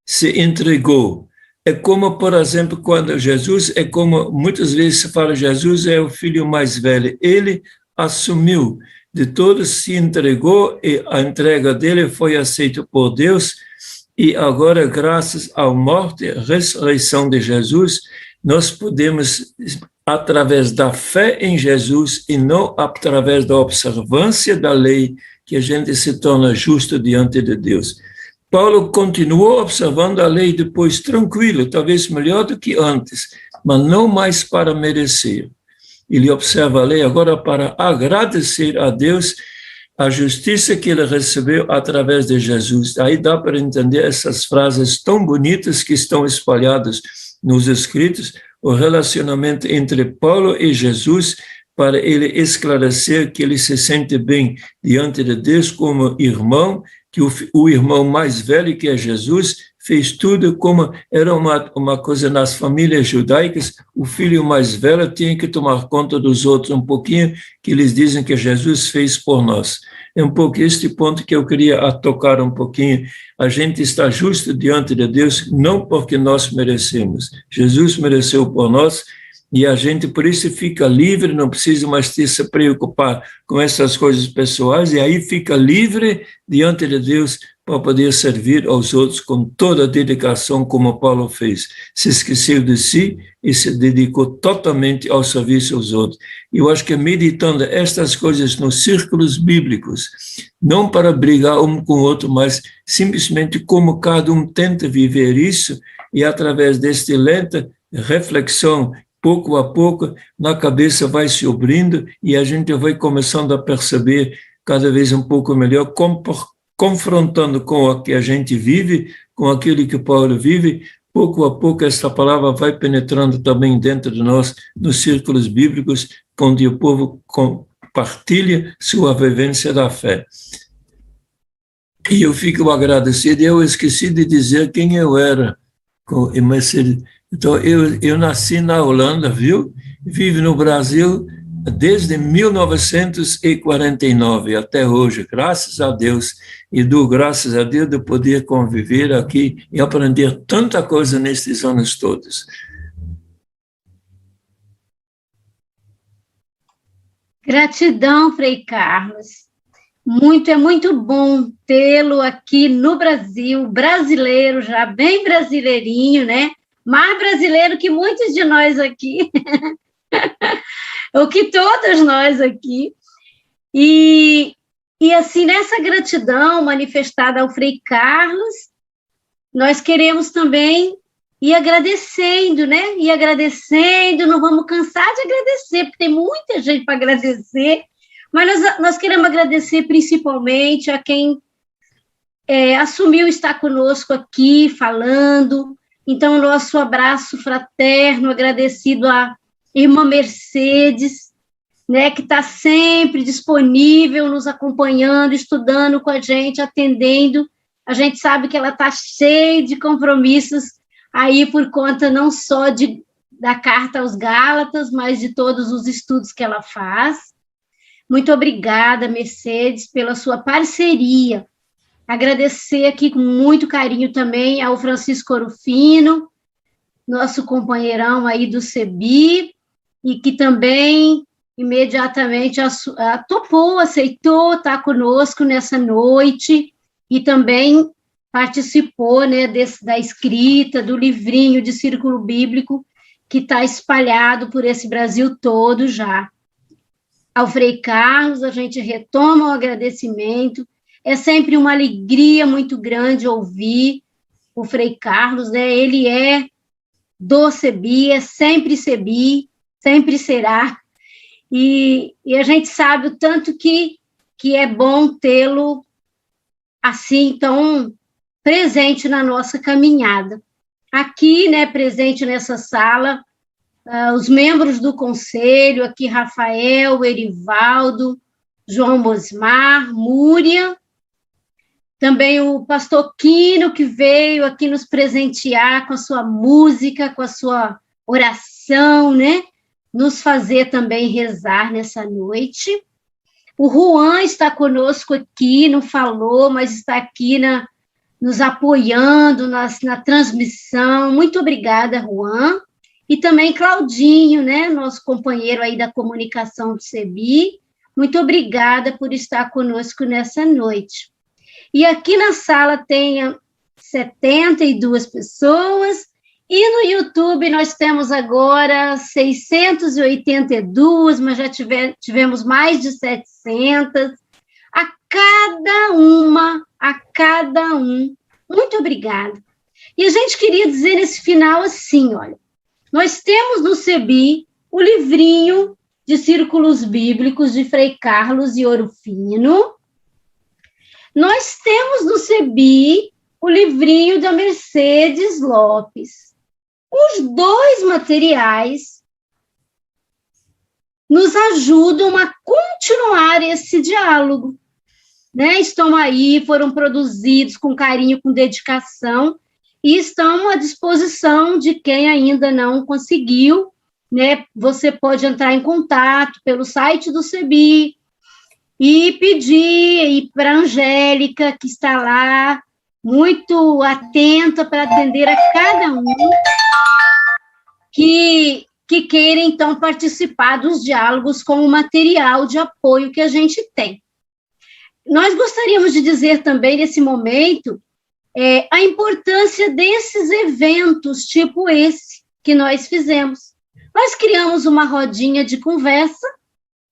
G: se entregou. É como, por exemplo, quando Jesus, é como muitas vezes se fala, Jesus é o filho mais velho. Ele assumiu de todos, se entregou, e a entrega dele foi aceita por Deus, e agora, graças à morte e ressurreição de Jesus, nós podemos, através da fé em Jesus e não através da observância da lei, que a gente se torna justo diante de Deus. Paulo continuou observando a lei depois tranquilo, talvez melhor do que antes, mas não mais para merecer. Ele observa a lei agora para agradecer a Deus a justiça que ele recebeu através de Jesus. Aí dá para entender essas frases tão bonitas que estão espalhadas nos escritos, o relacionamento entre Paulo e Jesus, para ele esclarecer que ele se sente bem diante de Deus como irmão, que o irmão mais velho, que é Jesus, fez tudo como era uma coisa nas famílias judaicas, o filho mais velho tinha que tomar conta dos outros um pouquinho, que eles dizem que Jesus fez por nós. É um pouco este ponto que eu queria tocar um pouquinho. A gente está justo diante de Deus, não porque nós merecemos. Jesus mereceu por nós, e a gente, por isso, fica livre, não precisa mais se preocupar com essas coisas pessoais, e aí fica livre diante de Deus para poder servir aos outros com toda a dedicação, como Paulo fez. Se esqueceu de si e se dedicou totalmente ao serviço aos outros. Eu acho que meditando estas coisas nos círculos bíblicos, não para brigar um com o outro, mas simplesmente como cada um tenta viver isso, e através desta lenta reflexão, pouco a pouco, na cabeça vai se abrindo e a gente vai começando a perceber cada vez um pouco melhor, confrontando com o que a gente vive, com aquilo que Paulo vive, pouco a pouco essa palavra vai penetrando também dentro de nós, nos círculos bíblicos, onde o povo compartilha sua vivência da fé. E eu fico agradecido, eu esqueci de dizer quem eu era, então, eu nasci na Holanda, viu? Vivo no Brasil desde 1949 até hoje, graças a Deus. E dou graças a Deus de poder conviver aqui e aprender tanta coisa nesses anos todos.
D: Gratidão, Frei Carlos. É muito bom tê-lo aqui no Brasil, brasileiro, já bem brasileirinho, né? Mais brasileiro que muitos de nós aqui, ou que todos nós aqui. E assim, nessa gratidão manifestada ao Frei Carlos, nós queremos também e agradecendo, né? E agradecendo, não vamos cansar de agradecer, porque tem muita gente para agradecer, mas nós queremos agradecer principalmente a quem assumiu estar conosco aqui, falando. Então, nosso abraço fraterno, agradecido à irmã Mercedes, né, que está sempre disponível, nos acompanhando, estudando com a gente, atendendo. A gente sabe que ela está cheia de compromissos aí por conta não só da Carta aos Gálatas, mas de todos os estudos que ela faz. Muito obrigada, Mercedes, pela sua parceria. Agradecer aqui com muito carinho também ao Francisco Orofino, nosso companheirão aí do CEBI, e que também imediatamente topou, aceitou estar conosco nessa noite, e também participou, né, da escrita do livrinho de Círculo Bíblico, que está espalhado por esse Brasil todo já. Ao Frei Carlos, a gente retoma o agradecimento. É sempre uma alegria muito grande ouvir o Frei Carlos, né? Ele é do CEBI, é sempre CEBI, sempre será. E a gente sabe o tanto que é bom tê-lo assim, tão presente na nossa caminhada. Aqui, né, presente nessa sala, os membros do conselho, aqui Rafael, Erivaldo, João Mosmar, Múria, também o pastor Quino, que veio aqui nos presentear com a sua música, com a sua oração, né, nos fazer também rezar nessa noite. O Juan está conosco aqui, não falou, mas está aqui nos apoiando na transmissão. Muito obrigada, Juan. E também Claudinho, né, nosso companheiro aí da comunicação do CEBI. Muito obrigada por estar conosco nessa noite. E aqui na sala tem 72 pessoas, e no YouTube nós temos agora 682, mas já tivemos mais de 700. A cada um, muito obrigada. E a gente queria dizer nesse final assim, olha, nós temos no CEBI o livrinho de Círculos Bíblicos de Frei Carlos e Orofino. Nós temos no CEBI o livrinho da Mercedes Lopes. Os dois materiais nos ajudam a continuar esse diálogo, né? Estão aí, foram produzidos com carinho, com dedicação, e estão à disposição de quem ainda não conseguiu, né? Você pode entrar em contato pelo site do CEBI e pedir para a Angélica, que está lá, muito atenta para atender a cada um que queira, então, participar dos diálogos com o material de apoio que a gente tem. Nós gostaríamos de dizer também, nesse momento, a importância desses eventos, tipo esse que nós fizemos. Nós criamos uma rodinha de conversa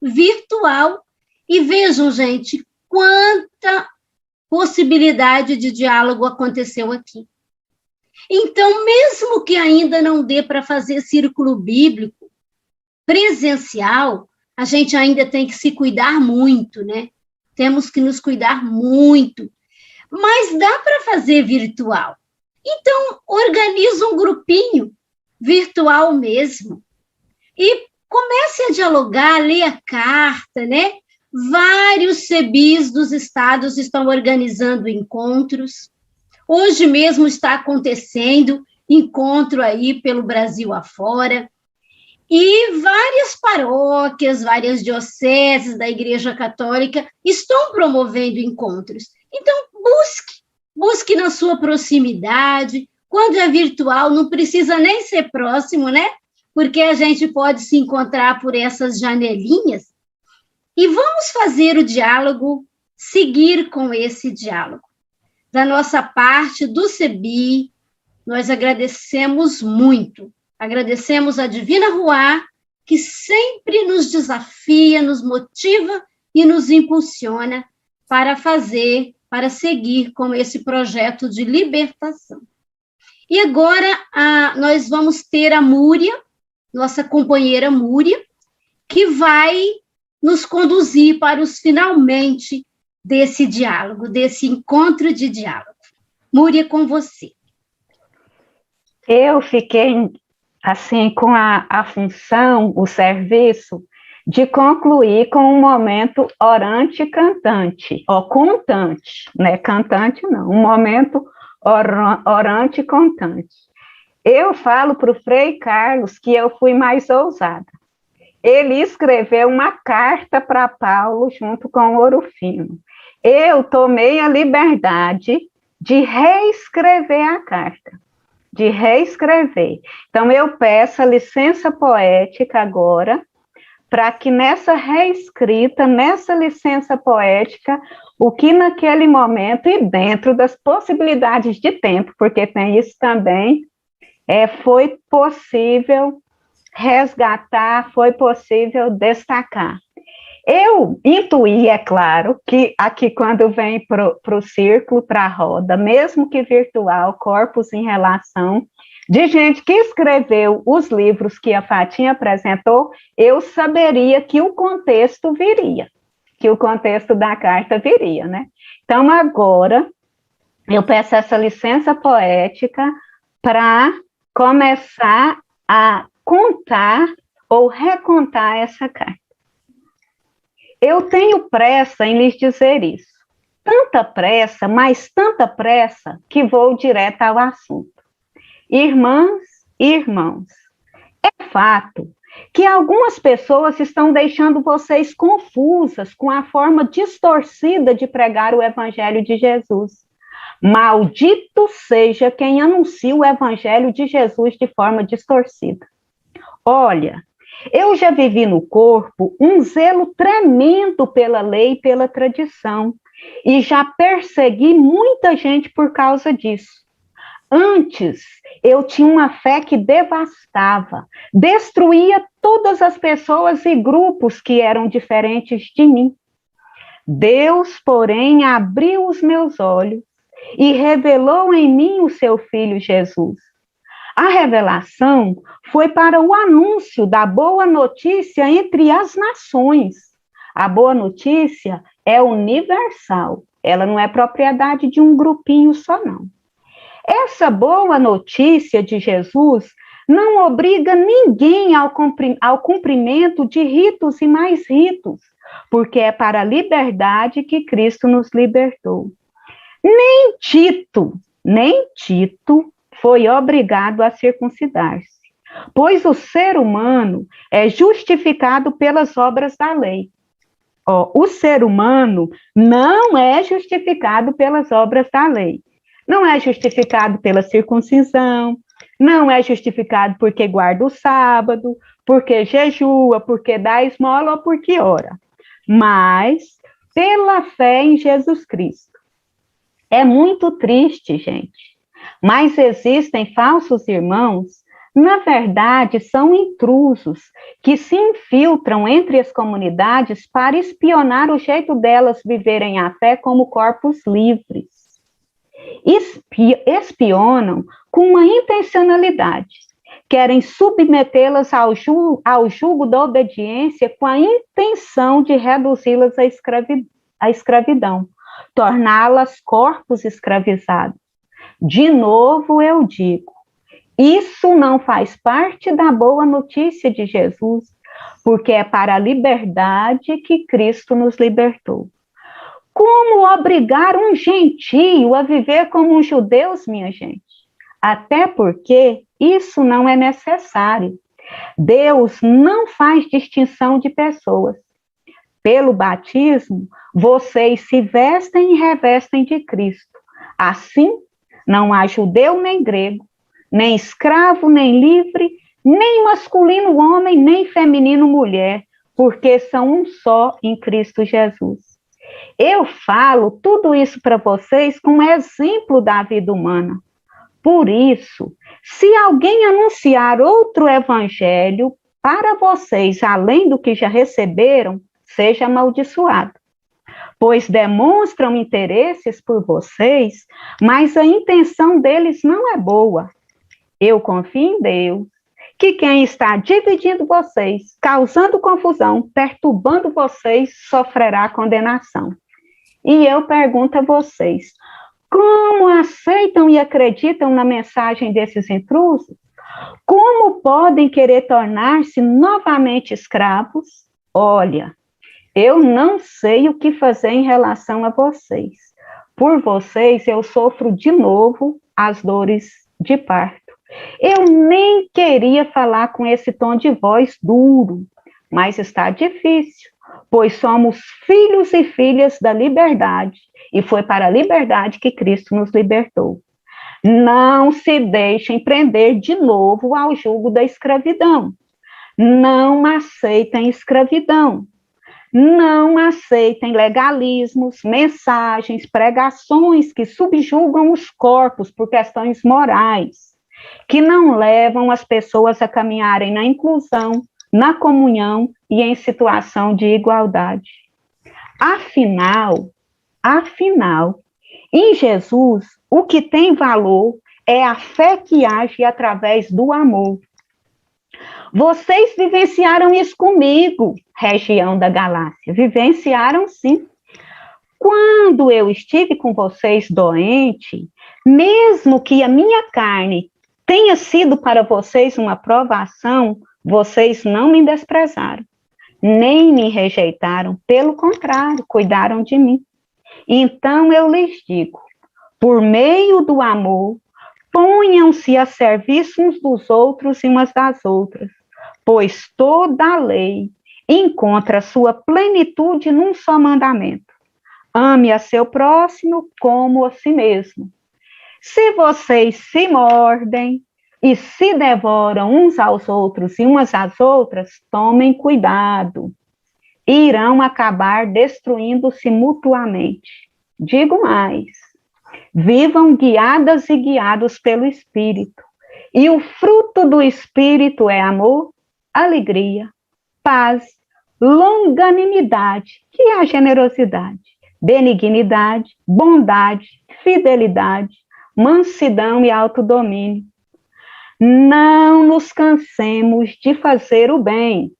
D: virtual, e vejam, gente, quanta possibilidade de diálogo aconteceu aqui. Então, mesmo que ainda não dê para fazer círculo bíblico presencial, a gente ainda tem que se cuidar muito, né? Temos que nos cuidar muito. Mas dá para fazer virtual. Então, organiza um grupinho virtual mesmo. E comece a dialogar, ler a carta, né? Vários CEBIs dos estados estão organizando encontros. Hoje mesmo está acontecendo encontro aí pelo Brasil afora. E várias paróquias, várias dioceses da Igreja Católica estão promovendo encontros. Então, busque na sua proximidade. Quando é virtual, não precisa nem ser próximo, né? Porque a gente pode se encontrar por essas janelinhas. E vamos fazer o diálogo, seguir com esse diálogo. Da nossa parte, do CEBI, nós agradecemos muito. Agradecemos a Divina Ruá, que sempre nos desafia, nos motiva e nos impulsiona para seguir com esse projeto de libertação. E agora nós vamos ter a Múria, nossa companheira Múria, que vai nos conduzir para os finalmente desse diálogo, desse encontro de diálogo. Múria, com você.
I: Eu fiquei, assim, com a função, o serviço, de concluir com um momento orante-cantante, ou contante, né? Cantante não, um momento orante-contante. Eu falo para o Frei Carlos que eu fui mais ousada. Ele escreveu uma carta para Paulo junto com o Ouro Fino. Eu tomei a liberdade de reescrever a carta, de reescrever. Então, eu peço a licença poética agora, para que nessa reescrita, nessa licença poética, o que naquele momento, e dentro das possibilidades de tempo, porque tem isso também, foi possível resgatar, foi possível destacar. Eu intuí, é claro, que aqui quando vem para o círculo, para a roda, mesmo que virtual, corpos em relação, de gente que escreveu os livros que a Fatinha apresentou, eu saberia que o contexto viria, que o contexto da carta viria, né? Então, agora, eu peço essa licença poética para começar a contar ou recontar essa carta. Eu tenho pressa em lhes dizer isso. Tanta pressa, mas tanta pressa, que vou direto ao assunto. Irmãs e irmãos, é fato que algumas pessoas estão deixando vocês confusas com a forma distorcida de pregar o Evangelho de Jesus. Maldito seja quem anuncia o Evangelho de Jesus de forma distorcida. Olha, eu já vivi no corpo um zelo tremendo pela lei e pela tradição, e já persegui muita gente por causa disso. Antes, eu tinha uma fé que devastava, destruía todas as pessoas e grupos que eram diferentes de mim. Deus, porém, abriu os meus olhos e revelou em mim o seu Filho Jesus. A revelação foi para o anúncio da boa notícia entre as nações. A boa notícia é universal, ela não é propriedade de um grupinho só, não. Essa boa notícia de Jesus não obriga ninguém ao cumprimento de ritos e mais ritos, porque é para a liberdade que Cristo nos libertou. Nem Tito foi obrigado a circuncidar-se, pois o ser humano é justificado pelas obras da lei. O ser humano não é justificado pelas obras da lei. Não é justificado pela circuncisão, não é justificado porque guarda o sábado, porque jejua, porque dá esmola ou porque ora, mas pela fé em Jesus Cristo. É muito triste, gente, mas existem falsos irmãos, na verdade, são intrusos que se infiltram entre as comunidades para espionar o jeito delas viverem a fé como corpos livres. Espionam com uma intencionalidade, querem submetê-las ao jugo da obediência com a intenção de reduzi-las à escravidão, torná-las corpos escravizados. De novo eu digo, isso não faz parte da boa notícia de Jesus, porque é para a liberdade que Cristo nos libertou. Como obrigar um gentio a viver como um judeu, minha gente? Até porque isso não é necessário. Deus não faz distinção de pessoas. Pelo batismo, vocês se vestem e revestem de Cristo. Assim, não há judeu nem grego, nem escravo nem livre, nem masculino homem, nem feminino mulher, porque são um só em Cristo Jesus. Eu falo tudo isso para vocês como exemplo da vida humana. Por isso, se alguém anunciar outro evangelho para vocês, além do que já receberam, seja amaldiçoado. pois demonstram interesses por vocês, mas a intenção deles não é boa. Eu confio em Deus, que quem está dividindo vocês, causando confusão, perturbando vocês, sofrerá condenação. E eu pergunto a vocês, como aceitam e acreditam na mensagem desses intrusos? Como podem querer tornar-se novamente escravos? Olha, eu não sei o que fazer em relação a vocês. Por vocês, eu sofro de novo as dores de parto. Eu nem queria falar com esse tom de voz duro, mas está difícil, pois somos filhos e filhas da liberdade, e foi para a liberdade que Cristo nos libertou. Não se deixem prender de novo ao jugo da escravidão. Não aceitem escravidão. Não aceitem legalismos, mensagens, pregações que subjugam os corpos por questões morais, que não levam as pessoas a caminharem na inclusão, na comunhão e em situação de igualdade. Afinal, em Jesus, o que tem valor é a fé que age através do amor. Vocês vivenciaram isso comigo, região da Galácia. Vivenciaram, sim. Quando eu estive com vocês doente, mesmo que a minha carne tenha sido para vocês uma provação, vocês não me desprezaram, nem me rejeitaram, pelo contrário, cuidaram de mim. Então eu lhes digo, por meio do amor, ponham-se a serviço uns dos outros e umas das outras, pois toda a lei encontra sua plenitude num só mandamento. Ame a seu próximo como a si mesmo. Se vocês se mordem e se devoram uns aos outros e umas às outras, tomem cuidado. Irão acabar destruindo-se mutuamente. Digo mais, vivam guiadas e guiados pelo Espírito. E o fruto do Espírito é amor, alegria, paz, longanimidade, que é a generosidade, benignidade, bondade, fidelidade, mansidão e autodomínio. Não nos cansemos de fazer o bem.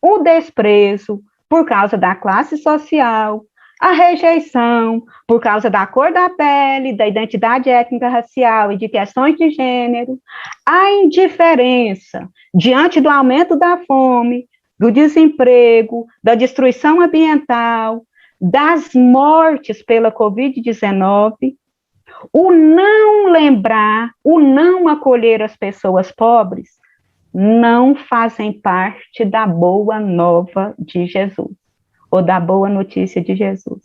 I: O desprezo por causa da classe social, a rejeição por causa da cor da pele, da identidade étnica racial e de questões de gênero, a indiferença diante do aumento da fome, do desemprego, da destruição ambiental, das mortes pela Covid-19, o não lembrar, o não acolher as pessoas pobres, não fazem parte da boa nova de Jesus, ou da boa notícia de Jesus.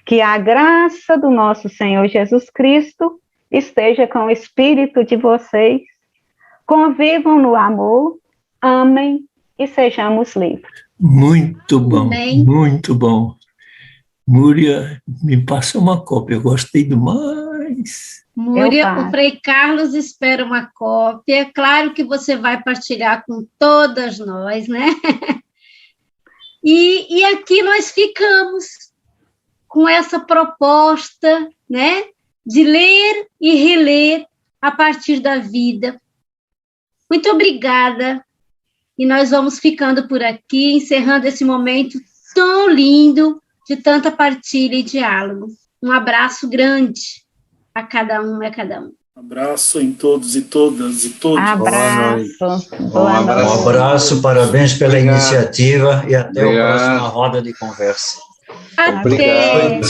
I: Que a graça do nosso Senhor Jesus Cristo esteja com o espírito de vocês, convivam no amor, amem e sejamos livres.
G: Muito bom,
D: Amém.
G: muito bom. Múria, me passa uma cópia, eu gostei demais.
D: Múria, o Frei Carlos espera uma cópia. Claro que você vai partilhar com todas nós, né? E aqui nós ficamos com essa proposta, né? De ler e reler a partir da vida. Muito obrigada. E nós vamos ficando por aqui, encerrando esse momento tão lindo de tanta partilha e diálogo. Um abraço grande a cada um e a cada um.
L: Um abraço em todos e todas e todos.
I: Abraço.
F: Um abraço, parabéns pela iniciativa e até a próxima roda de conversa.
D: Até.